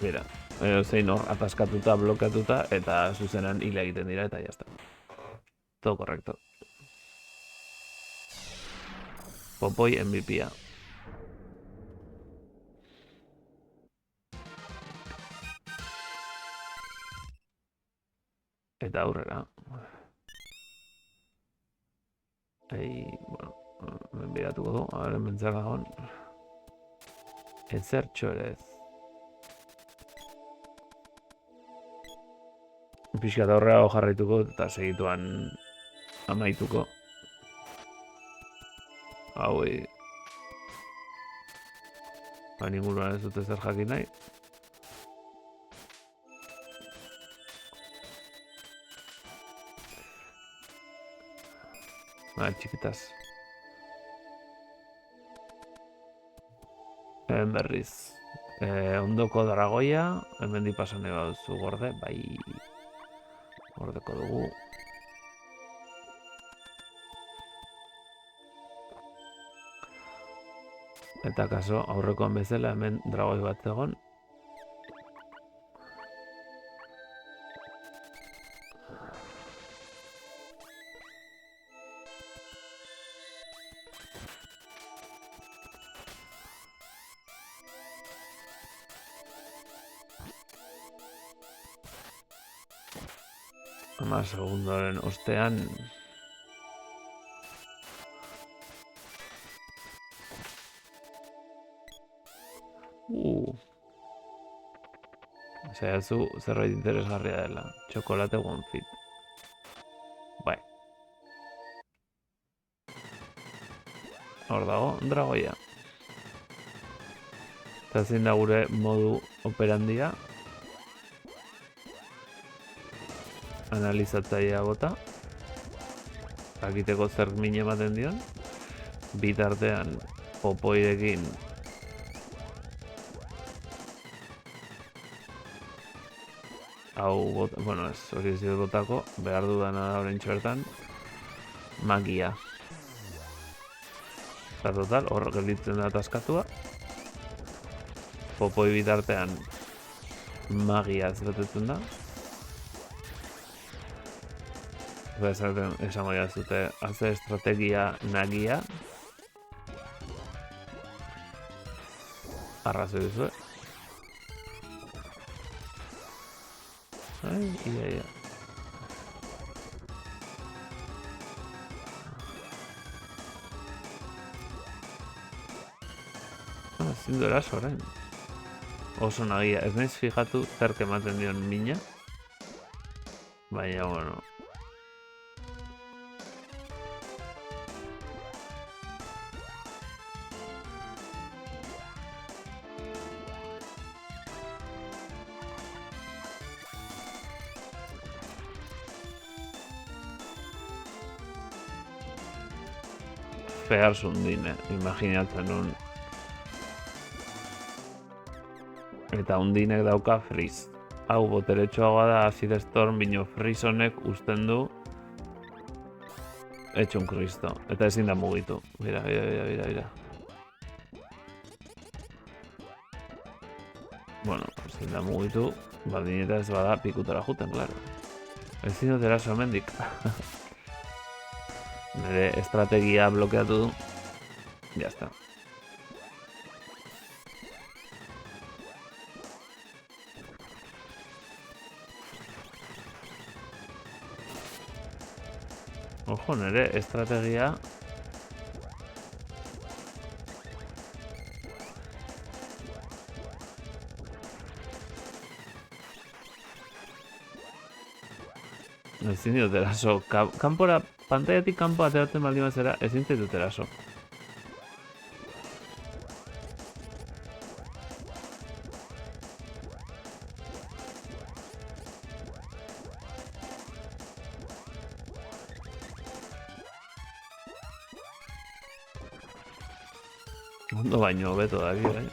[SPEAKER 1] mira, edo zein hor ataskatuta, blokeatuta, eta zuzenan hil egiten dira, eta jazta. Todo correcto. Popoi MVP-a. Eta aurrera. Bueno, benbiratuko du, haren bentzak dagoen. Ezertxo ere ez. Pixka eta horreago jarraituko eta segituan amaituko. Haui. Ninguruan ez dute zer jakin nahi. Txikitas. Hemen berriz. Ondoko dragoia. Hemen dipasan ega duzu gorde. Bai. Gordeko dugu. Eta kaso aurrekoan bezala hemen dragoi bat egon. Ama segundoren ostean Zaiazu zerbait interesgarria dela. Txokolate One-Fit. Bai. Hor dago, dragoia. Eta zein da gure modu operandia. Analizatzailea bota. Akiteko zer min ematen dion. Bitartean popoirekin hau, bueno, ez hori ez dut botako, behar dudana da horrein txertan, magia. Eta total, hor gelditzen da ataskatua. Popoi bitartean magia ez betetzen da. Esango jazute, haze estrategia nagia. Arrazoi duzue. Ia. Ezin du eraso orain. Oso nagia, ez naiz fijatu zerk ematen dion mina. Baina, bueno. Fears undine, imaginatzen nun. Eta undinek dauka freeze. Hau boteretxoagoa da Acid Storm, bino freeze honek usten du etxun kristo. Eta ezin da mugitu. Bira. Bueno, ezin da mugitu, baldin eta ez bada pikutara juten, klaro. Ezin dut eraso hemendik. Nere estrategia blokeatu du. Ya está. Ojo, nere estrategia ezin dut eraso. Kanpora, pantaiatik kanpo ateratzen baldin bazera, ezin dut eraso. Ondo baino hobeto da, bai.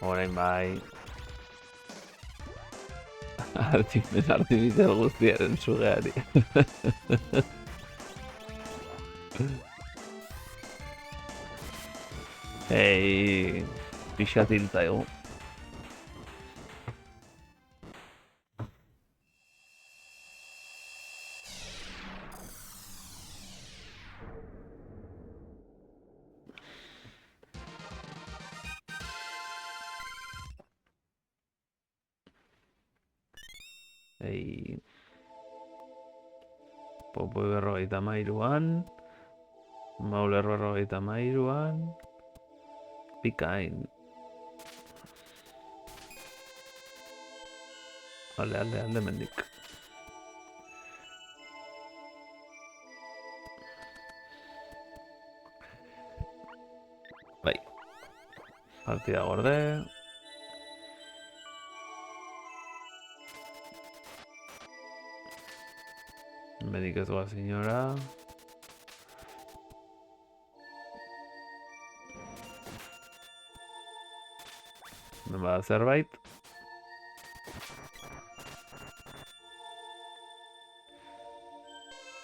[SPEAKER 1] Orain bai. Artifizial guztiaren sugeari. Ei, pixa tiltzaigu. Ei. Popoi 53an. Mauler 53an. Bikain. Alde mendik. Bai. Partida gorde. Medik ez goaz inora. Bada zerbait.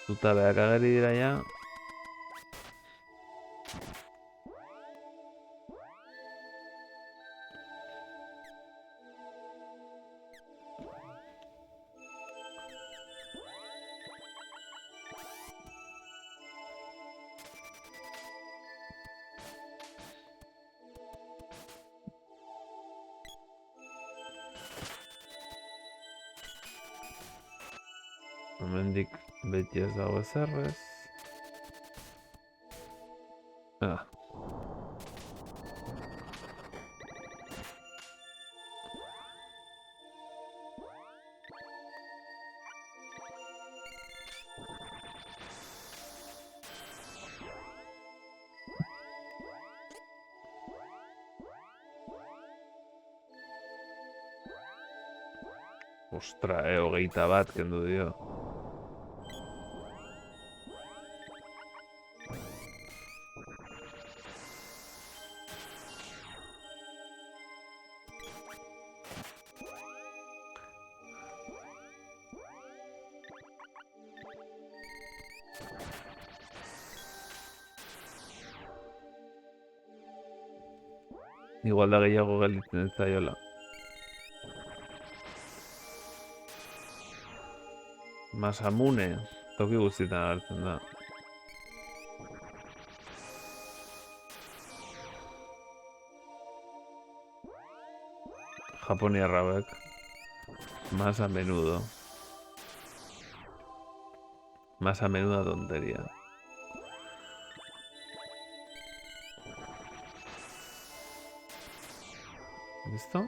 [SPEAKER 1] Zutabeak ageri dira ja. Hemendik beti ez dago ezerrez. Ah. Ostra, 21 kendu dio. Igual da gehiago gelditzen ez zaiola. Masamune, toki guztietan agertzen da. Japoniarra hauek. Más a menudo. Más a menuda tontería. ¿Listo?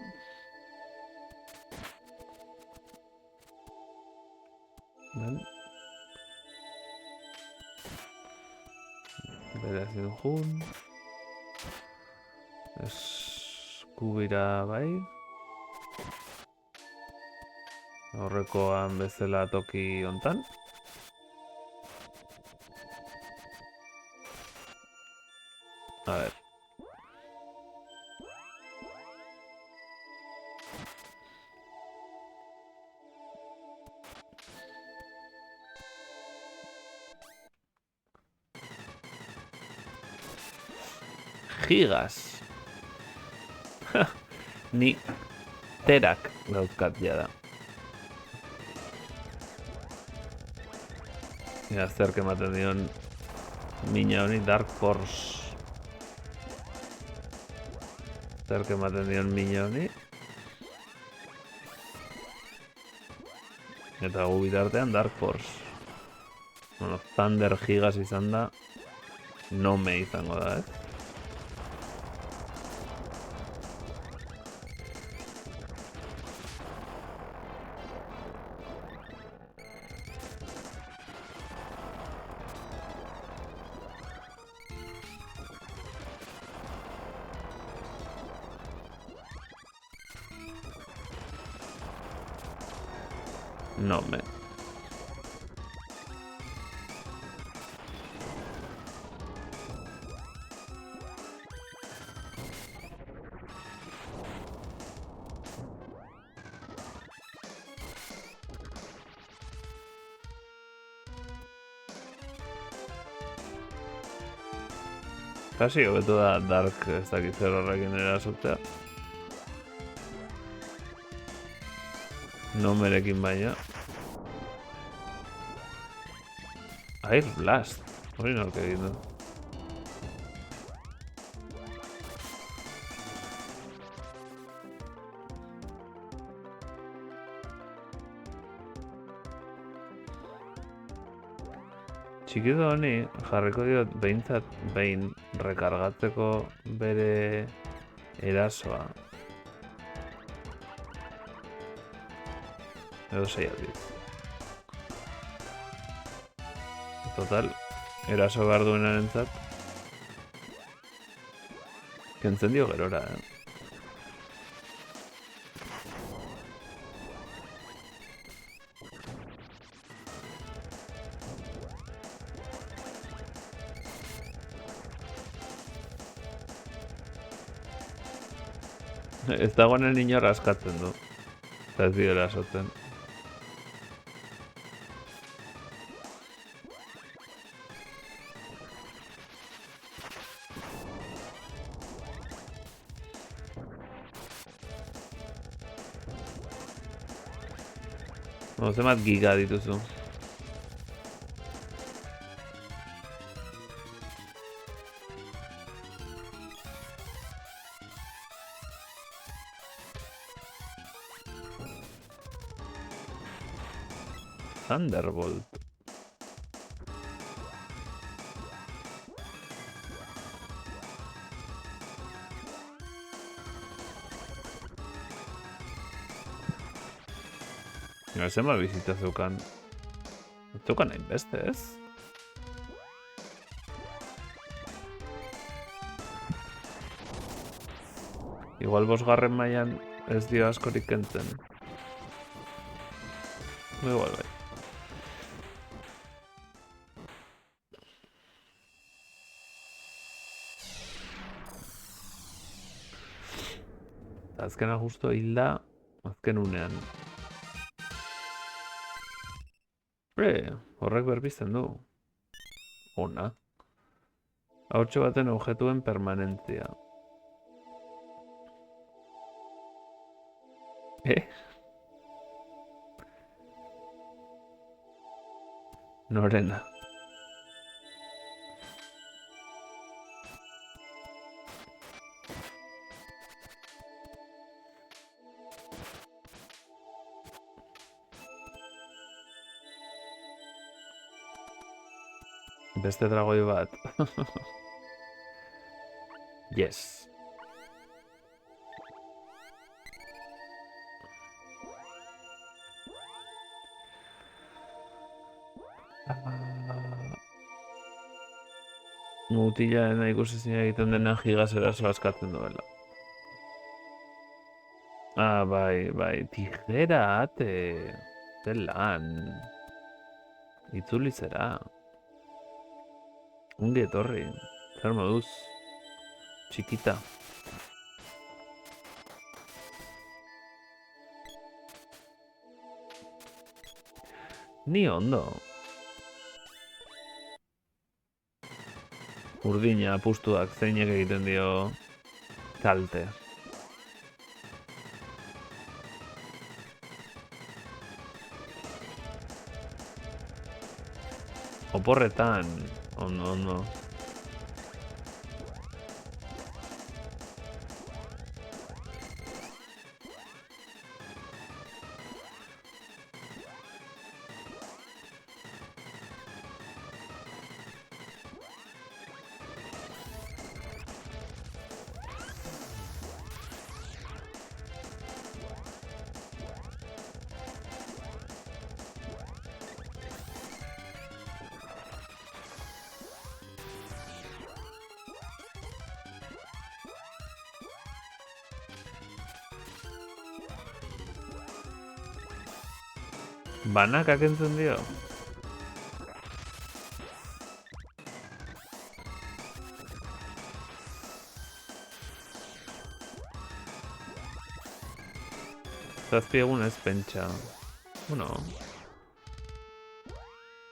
[SPEAKER 1] Vale. Beratzen jun. Eskubira bai. Aurrekoan bezala toki hontan. A ver. Gigas. Ni terak dauzkat jada. Ia zerk ematen dion mina honi Dark Force. Zerk ematen dion mina honi. Eta gu bitartean Dark Force. Bueno, Thunder Gigas izan da. Nome izango da, Nome. Kasi hobeto da Dark ez dakit zer horrekin erasotzea. Nomerekin baina. Air Blast. Hori nork egin du. Txikido honi jarriko diot behintzat behin rekargatzeko bere erasoa. Edo 6 aldiz. Total, eraso behar duenarentzat kentzen dio gerora, Ez dagoenen inor askatzen du. Eta ez dio erasotzen. Zenbat giga dituzu. Thunderbolt. Zenbat bizitza zeukan. Zeukan hainbeste, ez? Igual 5. mailan ez dio askorik kentzen. Igual bai. Azkena justo hilda, azken unean. Horrek berbizten du. Ona. Ahotxo baten objetuen permanentzia. Norena. Beste dragoi bat. Yes. Mutila dena ikusezina egiten dena gigaz eraso askatzen duela. Bai. Tijera ate. Zelan. Itzuli zera. Ungi etorri. Zer moduz. Txikita. Ni ondo. Urdina apustuak zeinek egiten dio kalte. Oporretan, ondo. Banaka kentzen dio. Zazpi egun ez pentsa. Bueno.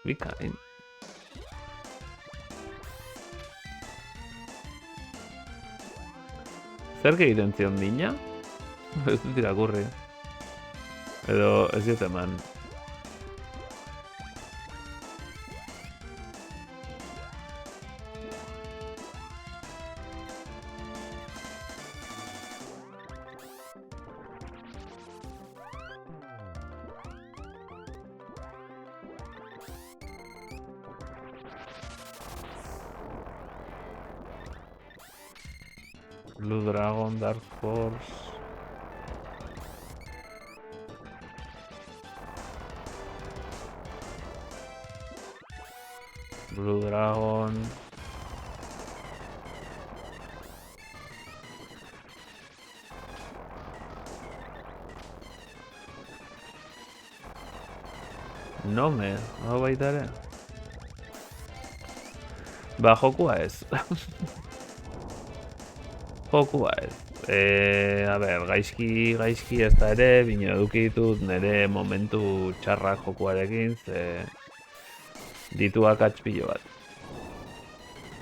[SPEAKER 1] Bikain. Zer egiten zion dina? Ez dut irakurri. Edo ez diot eman. Blue Dragon, Dark Force... Blue Dragon... Nome, hau baita ere. Ba, jokua ez. Jokua ez. A ber, gaizki ez da ere, bino eduki ditut nire momentu txarrak jokuarekin, ze dituak atxpilo bat.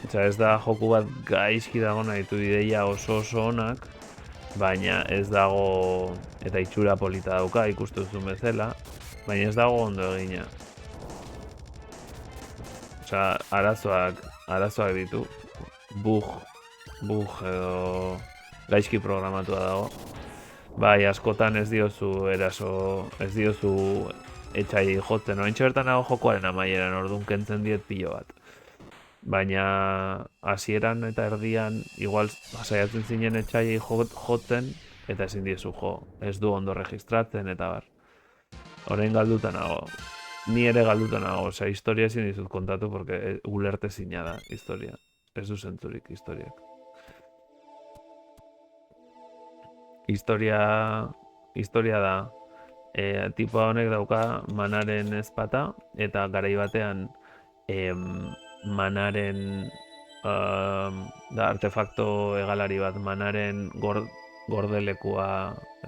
[SPEAKER 1] Osea, ez da joku bat gaizki dagona ditu ideia oso onak, baina ez dago, eta itxura polita dauka ikustu duzun bezala, baina ez dago ondo egina. Osea, arazoak ditu. Bug edo gaizki programatua dago. Bai, askotan ez diozu etxai jotzen. Ointxe bertan nago jokoaren amaieran, orduan kentzen diet pilo bat. Baina hasieran eta erdian igual saiatzen zinen etxai jotzen eta ezin diezu jo. Ez du ondo registratzen eta bar. Orain galduta nago. Ni ere galduta nago, osea, historia ezin dizut kontatu porque ulertezina da historia. Ez du zentzurik historiak. Historia da, tipoa honek dauka manaren ezpata, eta garai batean manaren artefakto egalari bat manaren gordelekua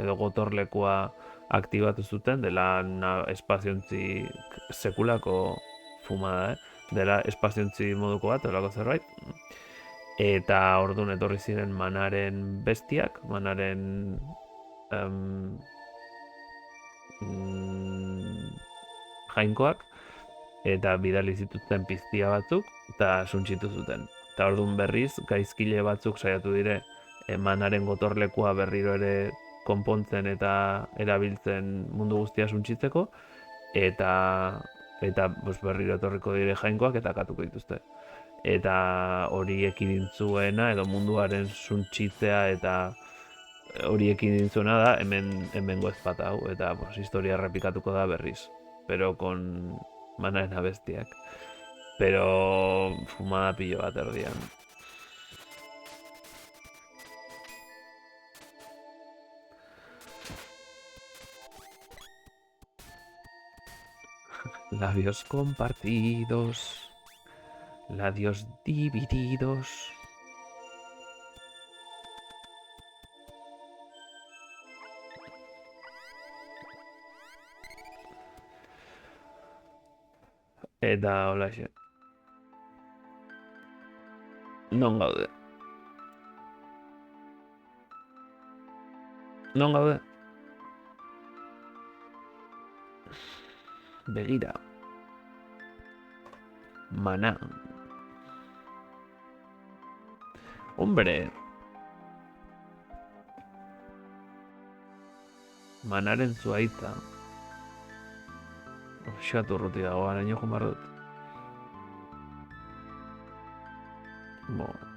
[SPEAKER 1] edo gotorlekua aktibatu zuten, dela espaziontzi sekulako fumada, dela espaziontzi moduko bat, olako zerbait. Eta orduan etorri ziren manaren bestiak, manaren jainkoak, eta bidali zituzten piztia batzuk, eta suntsitu zuten. Eta orduan berriz, gaizkile batzuk saiatu dire, manaren gotorlekua berriro ere konpontzen eta erabiltzen mundu guztia suntsitzeko, eta berriro etorriko dire jainkoak eta katuko dituzte. Eta hori ekidin zuena edo munduaren suntsitzea eta hori ekidin zuena da hemengo ezpata hau, eta historia errepikatuko da berriz, pero con manaren abestiak, pero fumada pilo bat erdian. Labios compartidos, labios divididos. Eta holaxe. Non gaude? Non gaude? Begira. Mana. Hombre. Manaren zuaitza. Xatu urruti dago, araño jumar dut.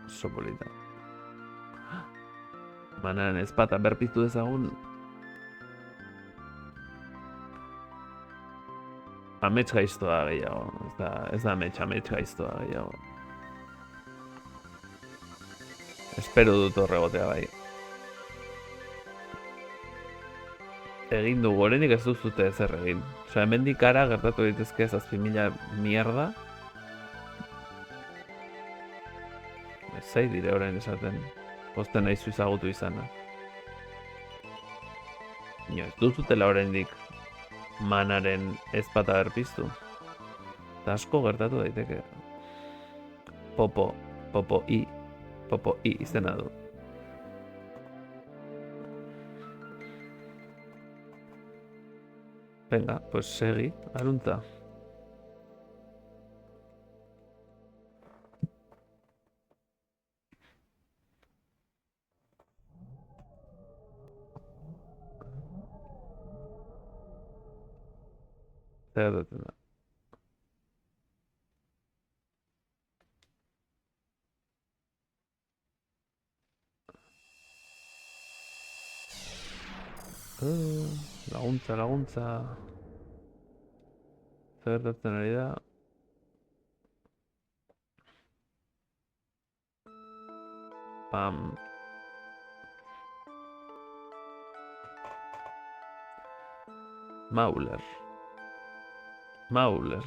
[SPEAKER 1] Oso polita. Manaren ezpata berpiztu dezagun. Amets gaiztoa gehiago. Ez da amets gaiztoa gehiago. Espero dut horregotea bai. Egin du, gorenik ez duzute ezer egin. Osa, hemendik ara gertatu ditezke 7.000 mierda. Zai dire orain esaten. Posten nahizu izagutu izana. Ez duzutela oraindik manaren ezpata berpiztu. Eta asko gertatu daiteke. Popo i izena du. Venga, pues segi, aruntza. Zer gertatzen da. Laguntza. Zer gertatzen ari da. Pam. Mauler. Maule.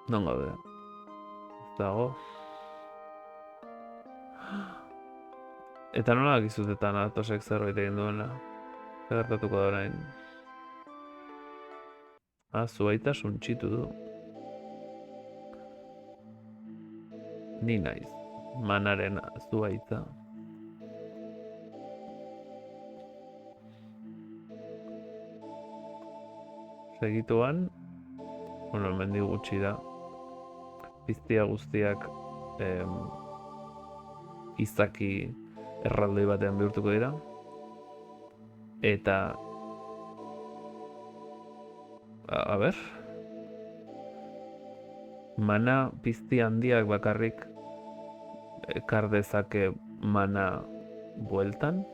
[SPEAKER 1] Non gaude. Ez dago. Eta nola dakizutetan Atosek zerbait egin duela? Zer gertatuko da orain? Zuaita suntxitu du. Ni naiz. Manaren zuaitza. Segituan, bueno, mendi gutxi da. Piztia guztiak izaki erraldoi batean bihurtuko dira. Eta a ber. Mana pizti handiak bakarrik ekar dezake mana bueltan.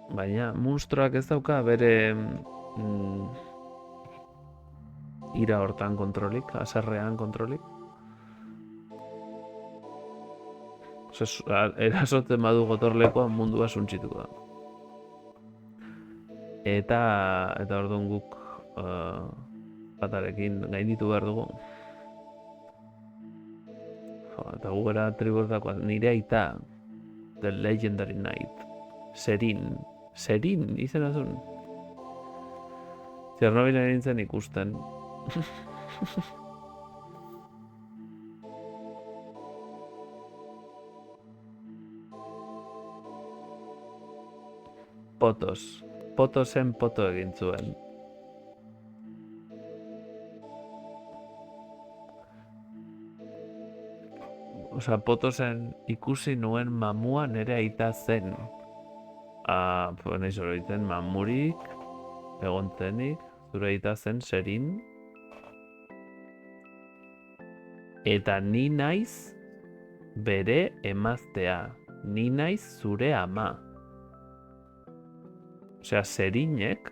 [SPEAKER 1] Baina monstruak ez dauka bere ira hortan kontrolik, haserrean kontrolik. Erasotzen badu gotorlekoa mundua suntsituko da. Eta orduan guk batarekin gainditu behar dugu. Eta gu gara tributako nire aita, The Legendary Knight, Serin izena zuen. Txernobilen nintzen ikusten. Potosen poto egin zuen. Osa, Potosen ikusi nuen mamua nere aita zen. Nahi zoro egiten mamurik, egontzenik, zure aita zen Serin. Eta ni naiz bere emaztea. Ni naiz zure ama. Osea, Serinek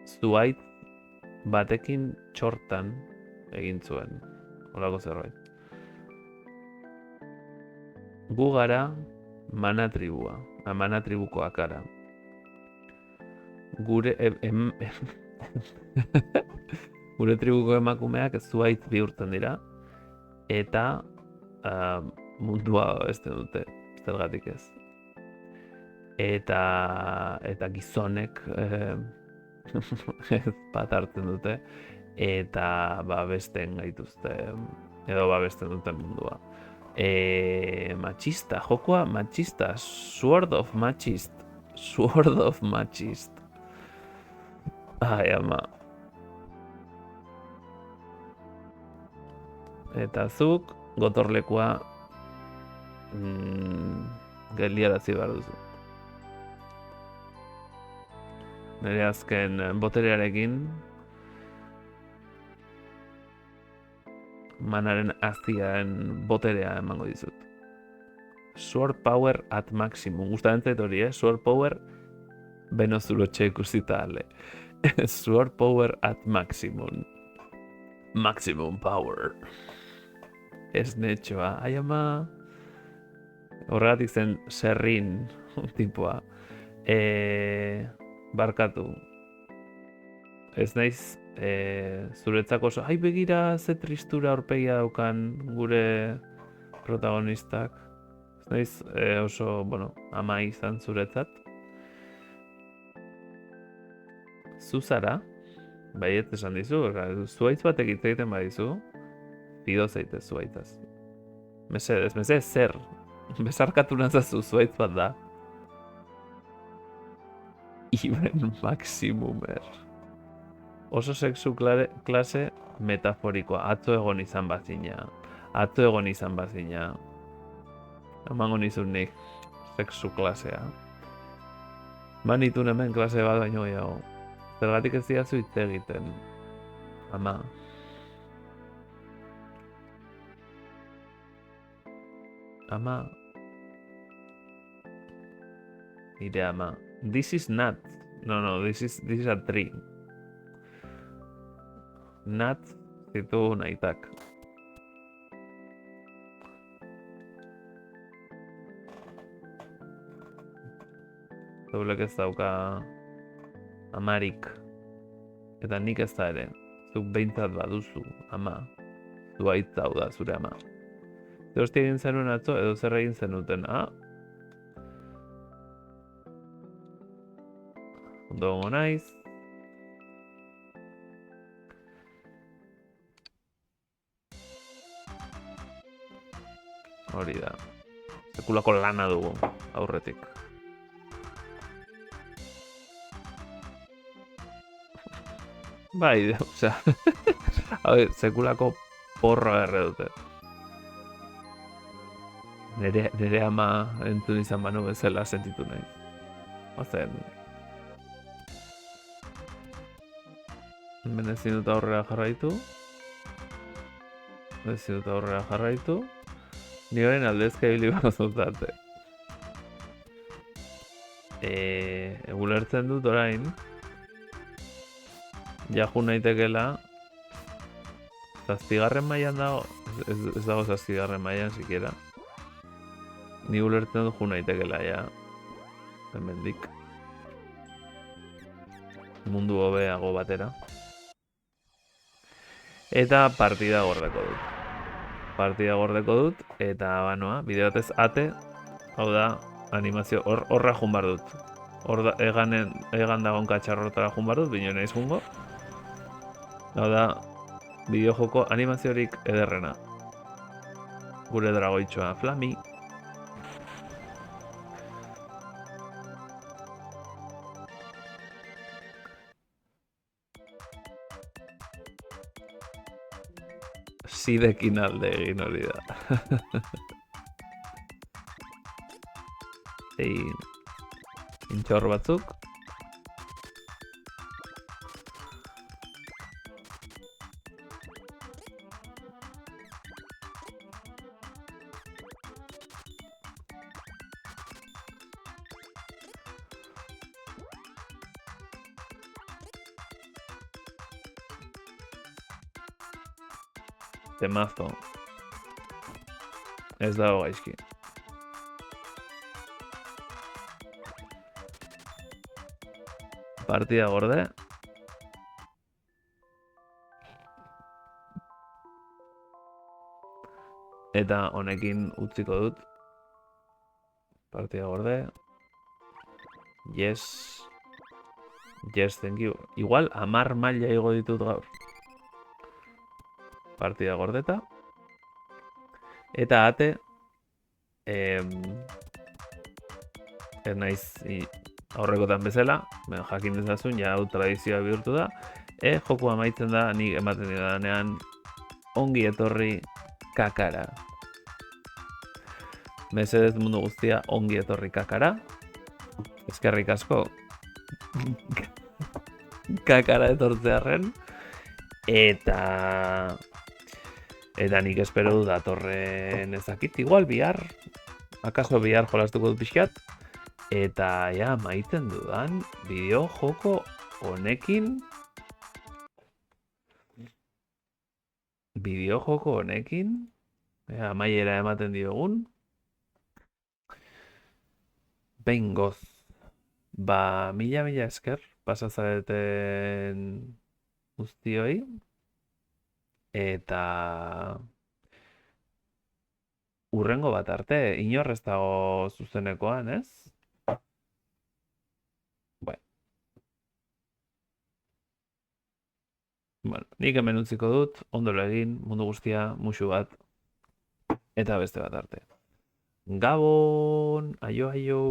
[SPEAKER 1] zuait batekin txortan egin zuen. Holako zerbait. Gu gara mana tribua. Mana tribukoak gara. Gure gure tribuko emakumeak zuait bihurtzen dira. Eta mundua beste dute. Zergatik ez. Eta gizonek bat hartzen dute. Eta babesten gaituzte. Edo babesten duten mundua. Machista, jokoa machista. Sword of Machist. Ai, ama. Eta zuk gotorlekoa geldiarazi behar duzu. Nire azken boterearekin manaren aziaren boterea emango dizut. Sword power at maximum. Gustatzen zait hori, Sword power beno zurotxe ikusita ale. Sword power at maximum. Maximum power. Ez netxoa. Ai ama. Horregatik zen Serrin tipoa. Barkatu. Ez naiz zuretzako oso, ai begira ze tristura aurpegia daukan gure protagonistak. Ez naiz oso, bueno, ama izan zuretzat. Zuzara, Baiet esan dizu, zuaitz batek hitz egiten badizu, fido zaitez zuaitzaz. Mesedez, zer? Besarkatu nazazu zuaitz bat da. Iben Maximumer. Oso sexu klase metaforikoa. Atzo egon izan bazina. Emango nizun nik sexu klasea. Manitun hemen klase bat baino gehiago. Zergatik ez diazu hitz egiten. Ama. Nire ama. This is not. No, this is a tree. Nat zitu nahitak. Zeulek ez dauka amarik. Eta nik ez da ere. Zuk behintzat baduzu, ama. Zuaitz hau da, zure ama. Zer hostia egin zenuen atzo, edo zer egin zenuten, Ondo gongo naiz. Hori da. Sekulako lana dugu, aurretik. Bai, osea, sekulako porra erre dute. Nere ama entzun izan banu bezala sentitu nahi. Ozen. Hemen ezin dut aurrera jarraitu. Ni horren aldezka ibili bazutate. Ulertzen dut orain. Jaju naitekela. Zazpigarren mailan dago. Ez dago zazpigarren mailan sikiera. Ni ulertzen dut ju naitekela, ja. Hemendik. Mundu hobeago batera. Eta partida gordeko dut. Eta banoa, bide batez ate. Hau da, animazio, horra junbar dut. Egan dagoen katxarrotara junbar dut, bino nahiz jungo. Hau da, bideojoko animaziorik ederrena. Gure dragoitxoa, Flami. Sidekin alde egin hori da. Intxor batzuk. Temazo. Ez dago gaizki. Partida gorde. Eta honekin utziko dut. Partida gorde. Yes. Yes, thank you. Igual, 10 maila igo ditut gaur. Partida gordeta. Eta ate. Ez naiz aurrekotan bezala. Jakin dezazun, ja hau tradizioa bihurtu da. Joku amaitzen da, nik ematen didanean ongi etorri kakara. Mesedez mundu guztia ongi etorri kakara. Eskerrik asko. Kakara etortzearren. Eta nik espero du datorren ezakit. Igual bihar. Akaso bihar jolastuko dut pixkat. Eta ja, maitzen dudan bideo joko honekin. Amaiera ematen diogun. Behingoz. Mila esker pasazareten guztioi. Eta urrengo bat arte, inor ez dago zuzenekoan, ez? Bueno. Bueno, nik hemen utziko dut, ondo lo egin, mundu guztia, musu bat, eta beste bat arte. Gabon, aio, aio.